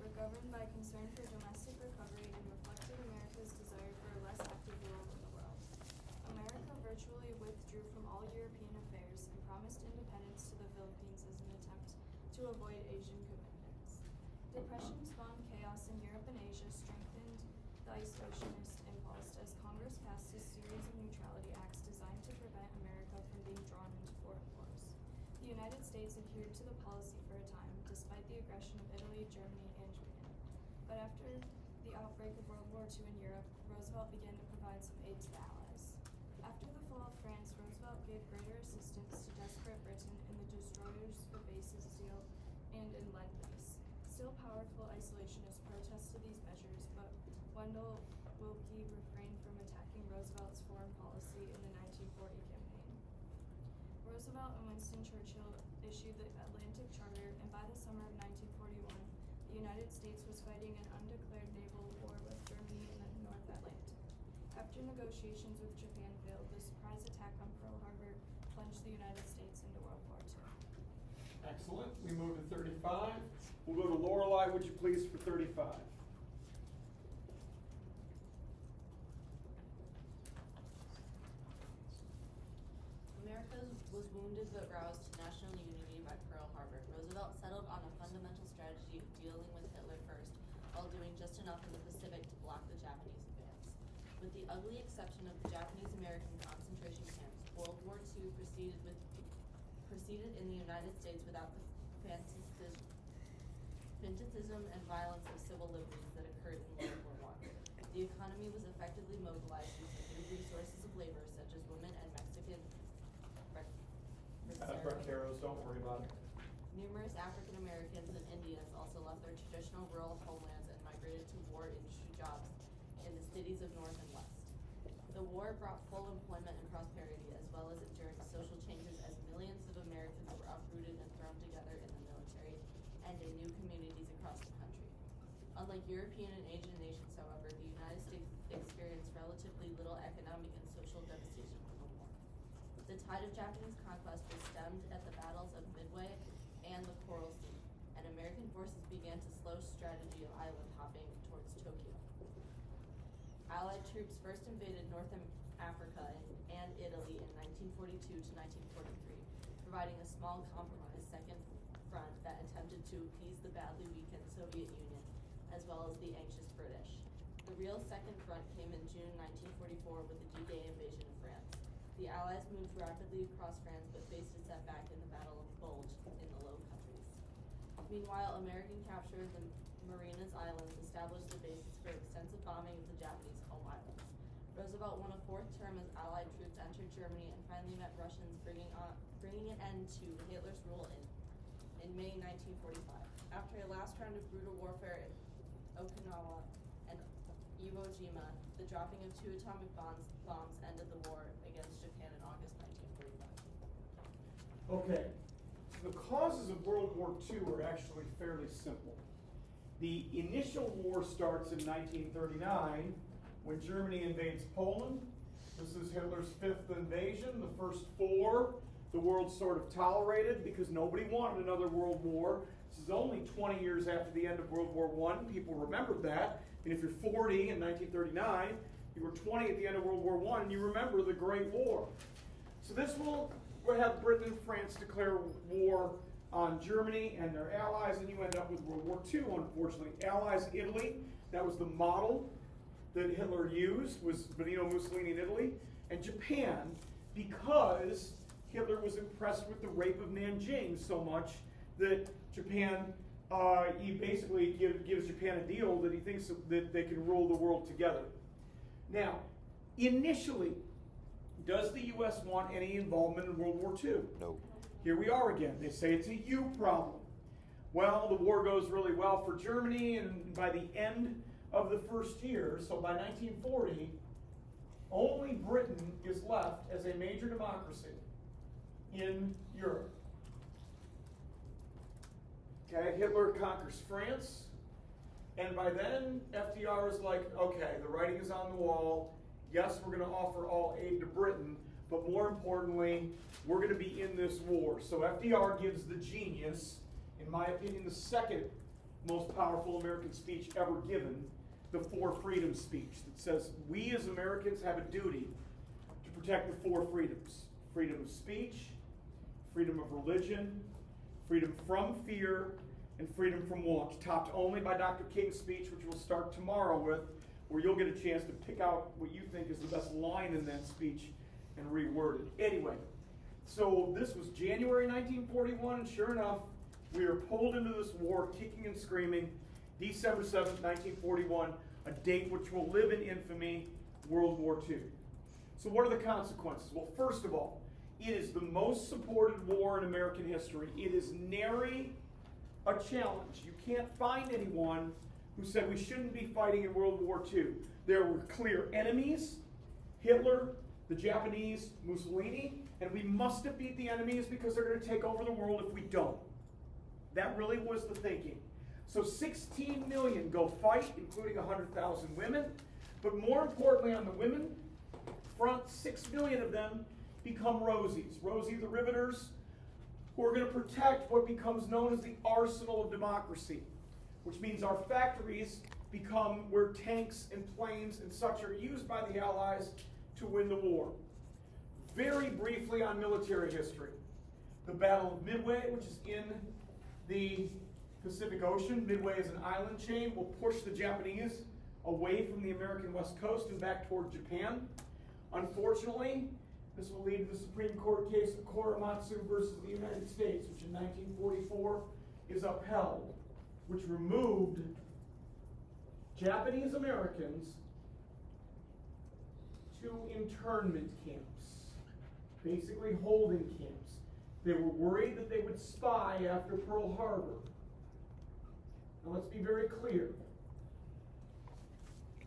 were governed by concern for domestic recovery and reflected America's desire for a less active role in the world. America virtually withdrew from all European affairs and promised independence to the Philippines as an attempt to avoid Asian commitments. Depression spawned chaos in Europe and Asia, strengthened the isolationist impulse as Congress passed a series of neutrality acts designed to prevent America from being drawn into foreign wars. The United States adhered to the policy for a time, despite the aggression of Italy, Germany, and Japan. But after the outbreak of World War II in Europe, Roosevelt began to provide some aid to the Allies. After the fall of France, Roosevelt gave greater assistance to desperate Britain in the destroyers for bases deal and in Lend-Lease. Still powerful isolationists protested these measures, but Wendell Willkie refrained from attacking Roosevelt's foreign policy in the 1940 campaign. Roosevelt and Winston Churchill issued the Atlantic Charter, and by the summer of 1941, the United States was fighting an undeclared naval war with Germany in the North Atlantic. After negotiations with Japan failed, the surprise attack on Pearl Harbor plunged the United States into World War II. Excellent. We move to 35. We'll go to Lorelei, would you please, for 35. America was wounded but roused to national unity by Pearl Harbor. Roosevelt settled on a fundamental strategy of dealing with Hitler first, while doing just enough in the Pacific to block the Japanese advance. With the ugly exception of the Japanese-American concentration camps, World War II proceeded in the United States without the fanaticism and violence of civil liberties that occurred in World War I. The economy was effectively mobilized using new resources of labor, such as women and Mexican Braceros, don't worry about it. Numerous African Americans and Indians also left their traditional rural homelands and migrated to war industry jobs in the cities of North and West. The war brought full employment and prosperity, as well as enduring social changes as millions of Americans were uprooted and thrown together in the military and in new communities across the country. Unlike European and Asian nations, however, the United States experienced relatively little economic and social devastation from the war. The tide of Japanese conquest was stemmed at the battles of Midway and the Coral Sea, and American forces began to slow strategy of island hopping towards Tokyo. Allied troops first invaded North Africa and Italy in 1942 to 1943, providing a small compromise second front that attempted to appease the badly weakened Soviet Union, as well as the anxious British. The real second front came in June 1944 with the D-Day invasion of France. The Allies moved rapidly across France but faced a setback in the Battle of Bulge in the Low Countries. Meanwhile, American capture of the Marianas Islands established the basis for extensive bombing of the Japanese home islands. Roosevelt won a fourth term as Allied troops entered Germany and finally met Russians, bringing an end to Hitler's rule in May 1945. After a last round of brutal warfare in Okinawa and Iwo Jima, the dropping of 2 atomic bombs ended the war against Japan in August 1945. Okay, so the causes of World War II are actually fairly simple. The initial war starts in 1939 when Germany invades Poland. This is Hitler's 5th invasion. The first 4 the world sort of tolerated because nobody wanted another world war. This is only 20 years after the end of World War I. People remembered that. And if you're 40 in 1939, you were 20 at the end of World War I, and you remember the Great War. So this will have Britain and France declare war on Germany and their allies, and you end up with World War II, unfortunately. Allies Italy, that was the model that Hitler used, was Benito Mussolini in Italy. And Japan, because Hitler was impressed with the rape of Nanjing so much that Japan, he basically gives Japan a deal that he thinks that they can rule the world together. Now, initially, does the U.S. want any involvement in World War II? No. Here we are again. They say it's a you problem. Well, the war goes really well for Germany, and by the end of the first year, so by 1940, only Britain is left as a major democracy in Europe. Okay, Hitler conquers France, and by then FDR is like, okay, the writing is on the wall. Yes, we're going to offer all aid to Britain, but more importantly, we're going to be in this war. So FDR gives the genius, in my opinion, the second most powerful American speech ever given, the 4 Freedoms speech, that says we as Americans have a duty to protect the 4 freedoms. Freedom of speech, freedom of religion, freedom from fear, and freedom from want. Topped only by Dr. King's speech, which we'll start tomorrow with, where you'll get a chance to pick out what you think is the best line in that speech and reword it. Anyway, so this was January 1941, and sure enough, we are pulled into this war, kicking and screaming, December 7th, 1941, a date which will live in infamy, World War II. So what are the consequences? Well, first of all, it is the most supported war in American history. It is nary a challenge. You can't find anyone who said we shouldn't be fighting in World War II. There were clear enemies, Hitler, the Japanese, Mussolini, and we must defeat the enemies because they're going to take over the world if we don't. That really was the thinking. So 16 million go fight, including 100,000 women. But more importantly, on the women front, 6 million of them become Rosies. Rosie the Riveters, who are going to protect what becomes known as the arsenal of democracy, which means our factories become where tanks and planes and such are used by the Allies to win the war. Very briefly on military history. The Battle of Midway, which is in the Pacific Ocean. Midway is an island chain, will push the Japanese away from the American West Coast and back toward Japan. Unfortunately, this will lead to the Supreme Court case of Korematsu versus the United States, which in 1944 is upheld, which removed Japanese Americans to internment camps, basically holding camps. They were worried that they would spy after Pearl Harbor. Now let's be very clear.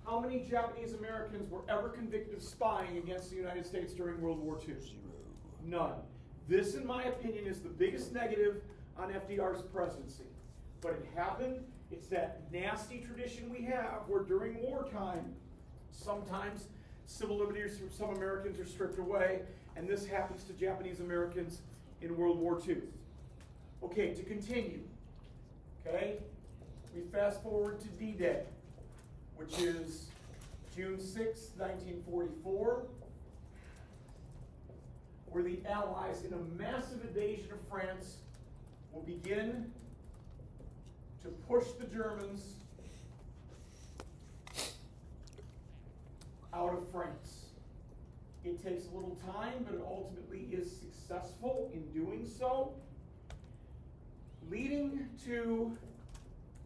How many Japanese Americans were ever convicted of spying against the United States during World War II? 0. None. This, in my opinion, is the biggest negative on FDR's presidency. But it happened. It's that nasty tradition we have where during wartime, sometimes civil liberties from some Americans are stripped away, and this happens to Japanese Americans in World War II. Okay, to continue. Okay, we fast forward to D-Day, which is June 6, 1944. where the Allies, in a massive invasion of France, will begin to push the Germans out of France. It takes a little time, but it ultimately is successful in doing so, leading to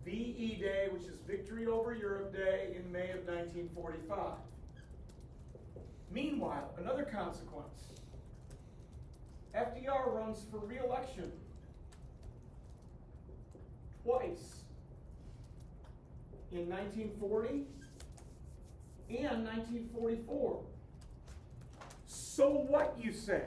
VE Day, which is Victory Over Europe Day, in May of 1945. Meanwhile, another consequence. FDR runs for re-election twice, in 1940 and 1944. So what, you say?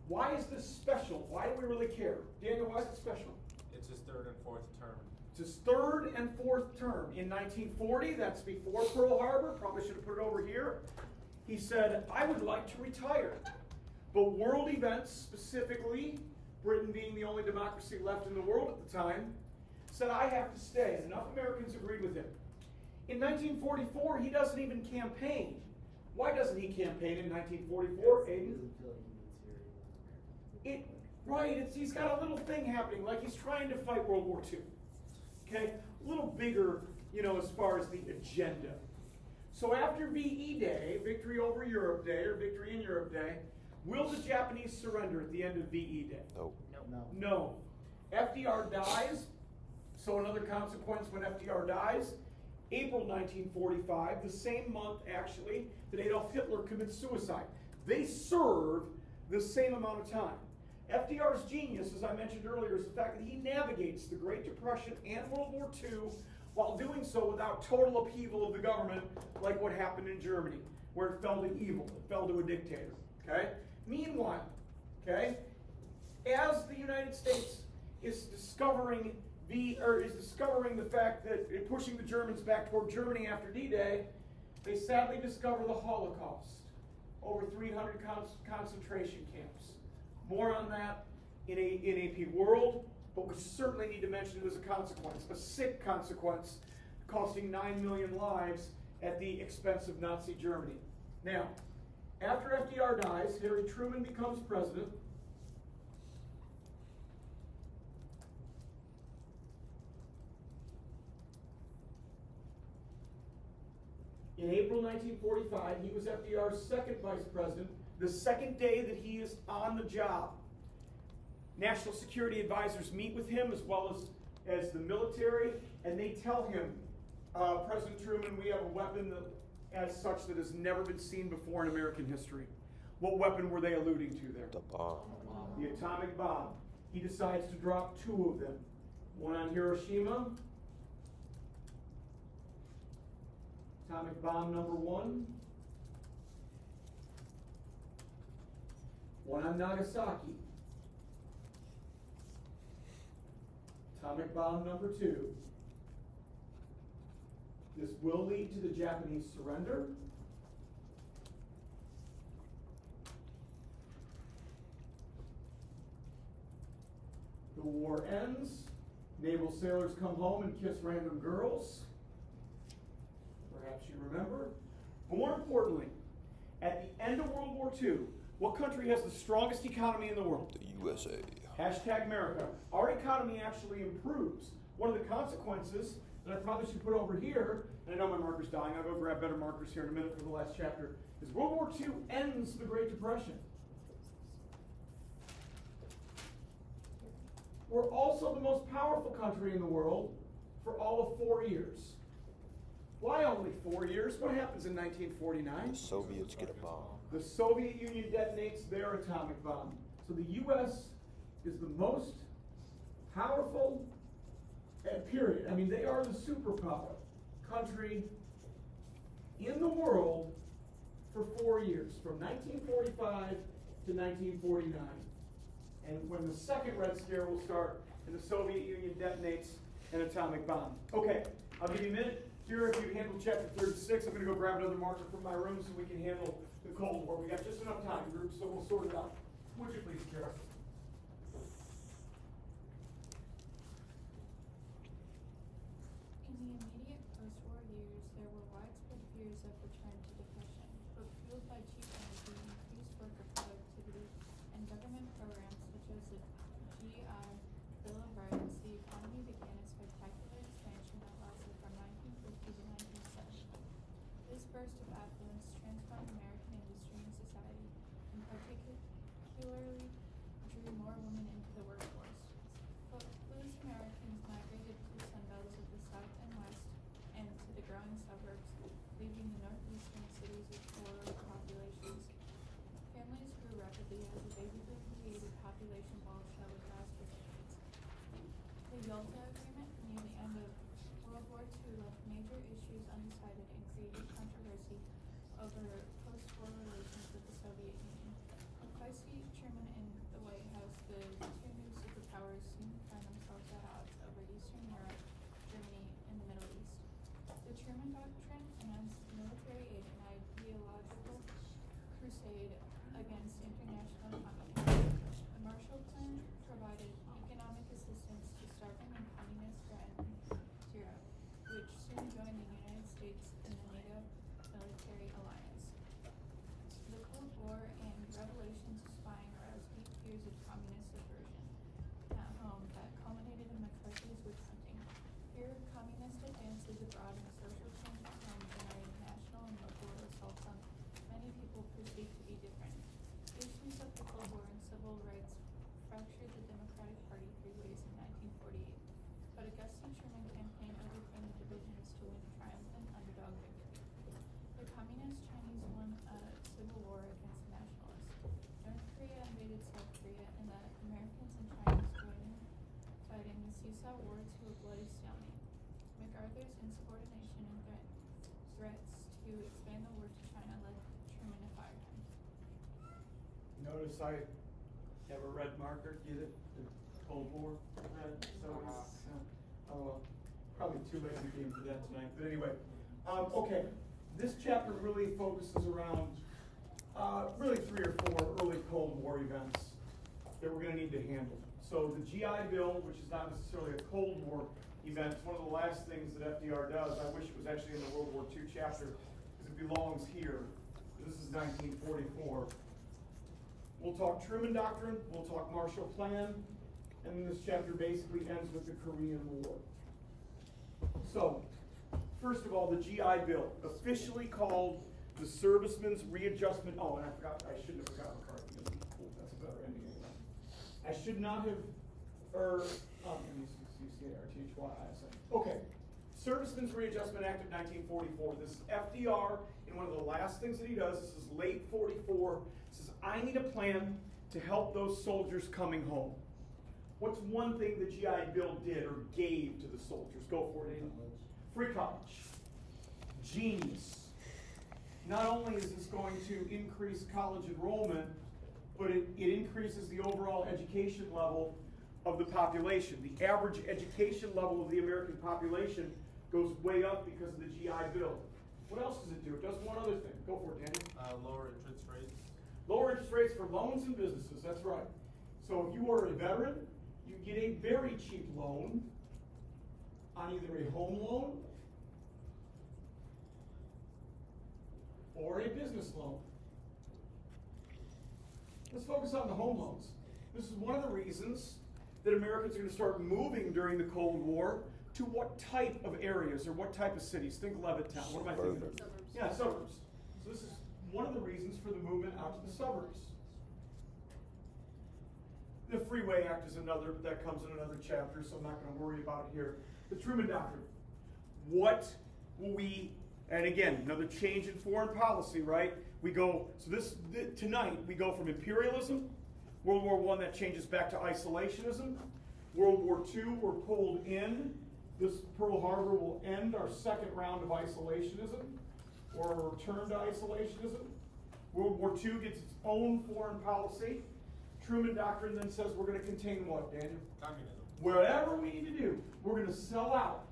Why is this special? Why do we really care? Daniel, why is it special? It's his third and fourth term. It's his third and fourth term. In 1940, that's before Pearl Harbor, probably should have put it over here, he said, I would like to retire. But world events, specifically Britain being the only democracy left in the world at the time, said I have to stay. And enough Americans agreed with him. In 1944, he doesn't even campaign. Why doesn't he campaign in 1944, Aiden? He's got a little thing happening, like he's trying to fight World War II. Okay? A little bigger, as far as the agenda. So after VE Day, Victory Over Europe Day, or Victory in Europe Day, will the Japanese surrender at the end of VE Day? No. No. FDR dies, so another consequence when FDR dies, April 1945, the same month actually that Adolf Hitler commits suicide. They serve the same amount of time. FDR's genius, as I mentioned earlier, is the fact that he navigates the Great Depression and World War II while doing so without total upheaval of the government like what happened in Germany, where it fell to evil, it fell to a dictator. Okay? Meanwhile, as the United States is discovering the fact that pushing the Germans back toward Germany after D-Day, they sadly discover the Holocaust. Over 300 concentration camps. More on that in AP World, but we certainly need to mention it as a consequence, a sick consequence, costing 9 million lives at the expense of Nazi Germany. Now, after FDR dies, Harry Truman becomes president. In April 1945, he was FDR's second vice president, the second day that he is on the job. National security advisors meet with him as well as the military, and they tell him, President Truman, we have a weapon as such that has never been seen before in American history. What weapon were they alluding to there? The bomb. The atomic bomb. He decides to drop 2 of them. One on Hiroshima, atomic bomb number 1. One on Nagasaki. Atomic bomb number 2. This will lead to the Japanese surrender. The war ends. Naval sailors come home and kiss random girls. Perhaps you remember. More importantly, at the end of World War II, what country has the strongest economy in the world? The USA. Hashtag America. Our economy actually improves. One of the consequences that I probably should put over here, and I know my marker's dying, I'll go grab better markers here in a minute for the last chapter, is World War II ends the Great Depression. We're also the most powerful country in the world for all of 4 years. Why only 4 years? What happens in 1949? The Soviets get a bomb. The Soviet Union detonates their atomic bomb. So the U.S. is the most powerful, and period. I mean, they are the superpower country in the world for 4 years, from 1945 to 1949. And when the second Red Scare will start, and the Soviet Union detonates an atomic bomb. Okay, I'll give you a minute. Here, if you handle chapter 36, I'm going to go grab another marker from my room so we can handle the Cold War. We got just enough time, group, so we'll sort it out. Would you please, Kara? In the immediate post-war years, there were widespread fears of return to depression, but fueled by cheap energy, increased worker productivity, and government programs such as the GI Bill of Rights, the economy began a spectacular expansion that lasted from 1950 to 1970. This burst of affluence transformed American industry and society, and particularly drew more women into the workforce. Footloose Americans migrated to the sunbelts of the South and West and to the growing suburbs, leaving the northeastern cities with poorer populations. Families grew rapidly as the baby boom created population walls that would last for decades. The Yalta Agreement near the end of World War II left major issues undecided and created controversy over post-war relations with the Soviet Union. With feisty Truman in the White House, the two new superpowers soon found themselves at odds over Eastern Europe, Germany, and the Middle East. The Truman Doctrine announced military aid and ideological crusade against international communism. The Marshall Plan provided economic assistance to starving and communist-threatened Europe, which soon joined the United States in the NATO military alliance. The Cold War and revelations of spying aroused deep fears of communist subversion at home that culminated in McCarthy's witch hunting. Fear of communist advances abroad and social change at home generated national and local assaults on many people perceived to be different. Issues of the Cold War and civil rights fractured the Democratic Party three ways in 1948, but Augustus Truman campaign overcame the divisions to win a triumphant underdog victory. The Communist Chinese won a civil war against the nationalists. North Korea invaded South Korea, and the Americans and Chinese joined in fighting the Seesaw War to a bloody stalemate. MacArthur's insubordination and threats to expand the war to China led Truman to fire him. Notice I have a red marker, get it? The Cold War red, so it's, well, probably too late in the game for that tonight, but anyway. Okay, this chapter really focuses around, really 3 or 4 early Cold War events that we're gonna need to handle. So the GI Bill, which is not necessarily a Cold War event, it's one of the last things that FDR does. I wish it was actually in the World War II chapter, because it belongs here. This is 1944. We'll talk Truman Doctrine, we'll talk Marshall Plan, and then this chapter basically ends with the Korean War. So, first of all, the GI Bill, officially called the Servicemen's Readjustment. Oh, and I shouldn't have forgotten McCarthy. That's a better ending anyway. I should not have, okay. Servicemen's Readjustment Act of 1944. This is FDR, and one of the last things that he does, this is late 44, says, I need a plan to help those soldiers coming home. What's one thing the GI Bill did or gave to the soldiers? Go for it, Ian. Free college. Genius. Not only is this going to increase college enrollment, but it increases the overall education level of the population. The average education level of the American population goes way up because of the GI Bill. What else does it do? It does one other thing. Go for it, Daniel. Lower interest rates. Lower interest rates for loans and businesses, that's right. So if you are a veteran, you get a very cheap loan on either a home loan or a business loan. Let's focus on the home loans. This is one of the reasons that Americans are going to start moving during the Cold War to what type of areas or what type of cities? Think Levittown. What am I thinking? Suburbs. Yeah, suburbs. So this is one of the reasons for the movement out to the suburbs. The Freeway Act is another, that comes in another chapter, so I'm not going to worry about it here. The Truman Doctrine. What will we, and again, another change in foreign policy, right? We go, so tonight, we go from imperialism, World War I, that changes back to isolationism. World War II, we're pulled in. This Pearl Harbor will end our second round of isolationism, or a return to isolationism. World War II gets its own foreign policy. Truman Doctrine then says we're going to contain what, Daniel? Communism. Whatever we need to do, we're going to sell out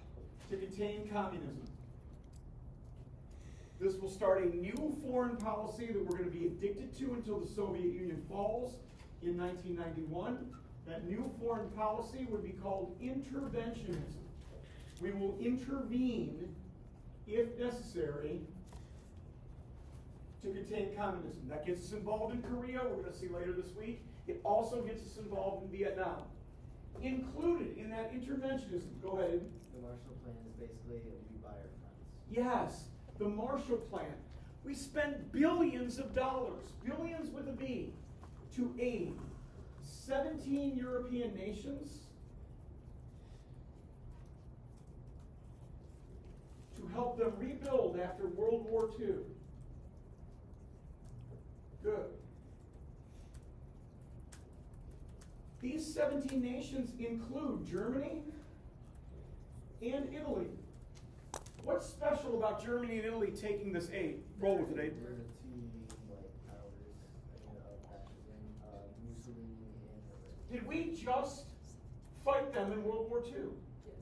to contain communism. This will start a new foreign policy that we're going to be addicted to until the Soviet Union falls in 1991. That new foreign policy would be called interventionism. We will intervene, if necessary, to contain communism. That gets us involved in Korea, we're going to see later this week. It also gets us involved in Vietnam. Included in that interventionism, go ahead. The Marshall Plan is basically we buy our friends. Yes, the Marshall Plan. We spend billions of dollars, billions with a B, to aid 17 European nations to help them rebuild after World War II. Good. These 17 nations include Germany and Italy. What's special about Germany and Italy taking this aid? Roll with it, Abe. We're the two powers of fascism, Mussolini and Hitler. Did we just fight them in World War II? Yes.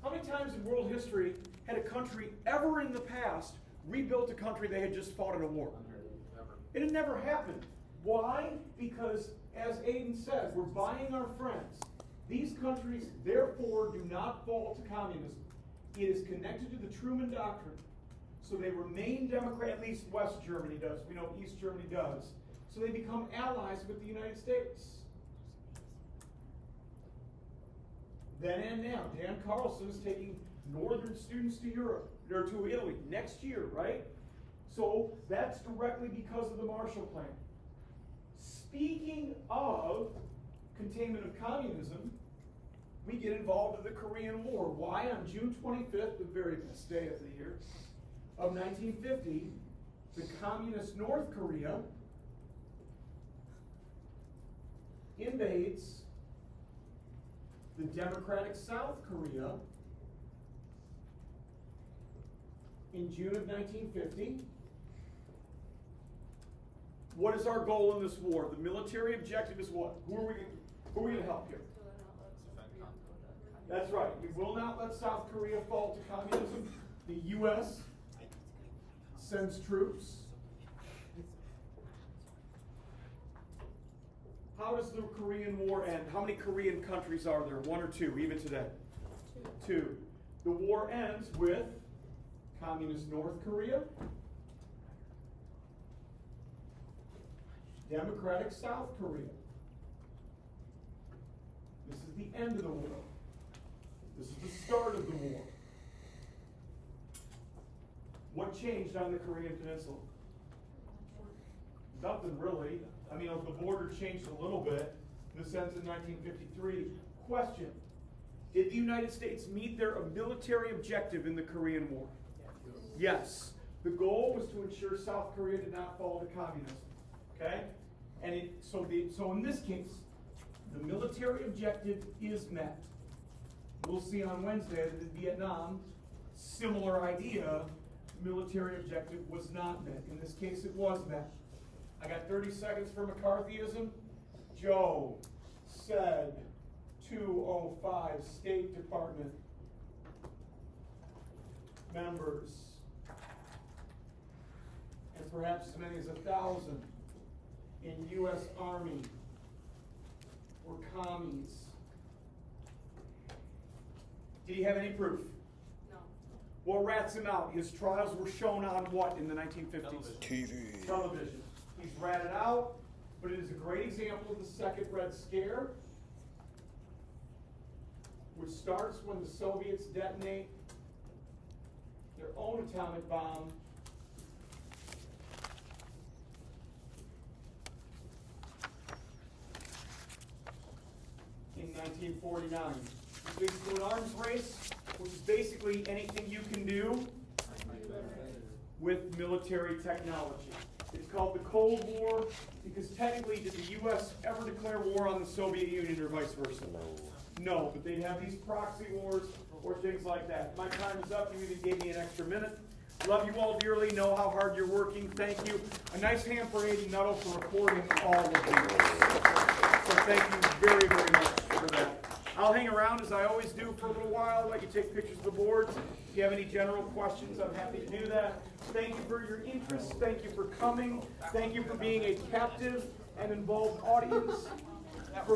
How many times in world history had a country ever in the past rebuilt a country they had just fought in a war? It had never happened. Why? Because, as Aiden said, we're buying our friends. These countries, therefore, do not fall to communism. It is connected to the Truman Doctrine. So they remain democrat, at least West Germany does. We know East Germany does. So they become allies with the United States. Then and now, Dan Carlson is taking northern students to Europe, or to Italy, next year, right? So that's directly because of the Marshall Plan. Speaking of containment of communism, we get involved in the Korean War. Why? On June 25th, the very best day of the year, of 1950, the communist North Korea invades the democratic South Korea in June of 1950. What is our goal in this war? The military objective is what? Who are we going to help here? That's right. We will not let South Korea fall to communism. The U.S. sends troops. How does the Korean War end? How many Korean countries are there? One or two, even today? Two. The war ends with communist North Korea, democratic South Korea. This is the end of the war. This is the start of the war. What changed on the Korean Peninsula? Nothing really. I mean, the border changed a little bit in the sense in 1953. Question: did the United States meet their military objective in the Korean War? Yes. The goal was to ensure South Korea did not fall to communism. Okay? And so in this case, the military objective is met. We'll see on Wednesday that in Vietnam, similar idea, military objective was not met. In this case, it was met. I got 30 seconds for McCarthyism. Joe said 205 State Department members, and perhaps as many as 1,000 in U.S. Army were commies. Did he have any proof? No. What rats him out? His trials were shown on what in the 1950s? TV. Television. He's ratted out, but it is a great example of the Second Red Scare, which starts when the Soviets detonate their own atomic bomb in 1949. It leads to an arms race, which is basically anything you can do with military technology. It's called the Cold War because technically, did the U.S. ever declare war on the Soviet Union or vice versa? No, but they'd have these proxy wars or things like that. My time is up. You even gave me an extra minute. Love you all dearly. Know how hard you're working. Thank you. A nice hand for Aiden Nuttall for recording all of these. So thank you very, very much for that. I'll hang around as I always do for a little while, let you take pictures of the boards. If you have any general questions, I'm happy to do that. Thank you for your interest. Thank you for coming. Thank you for being a captive and involved audience.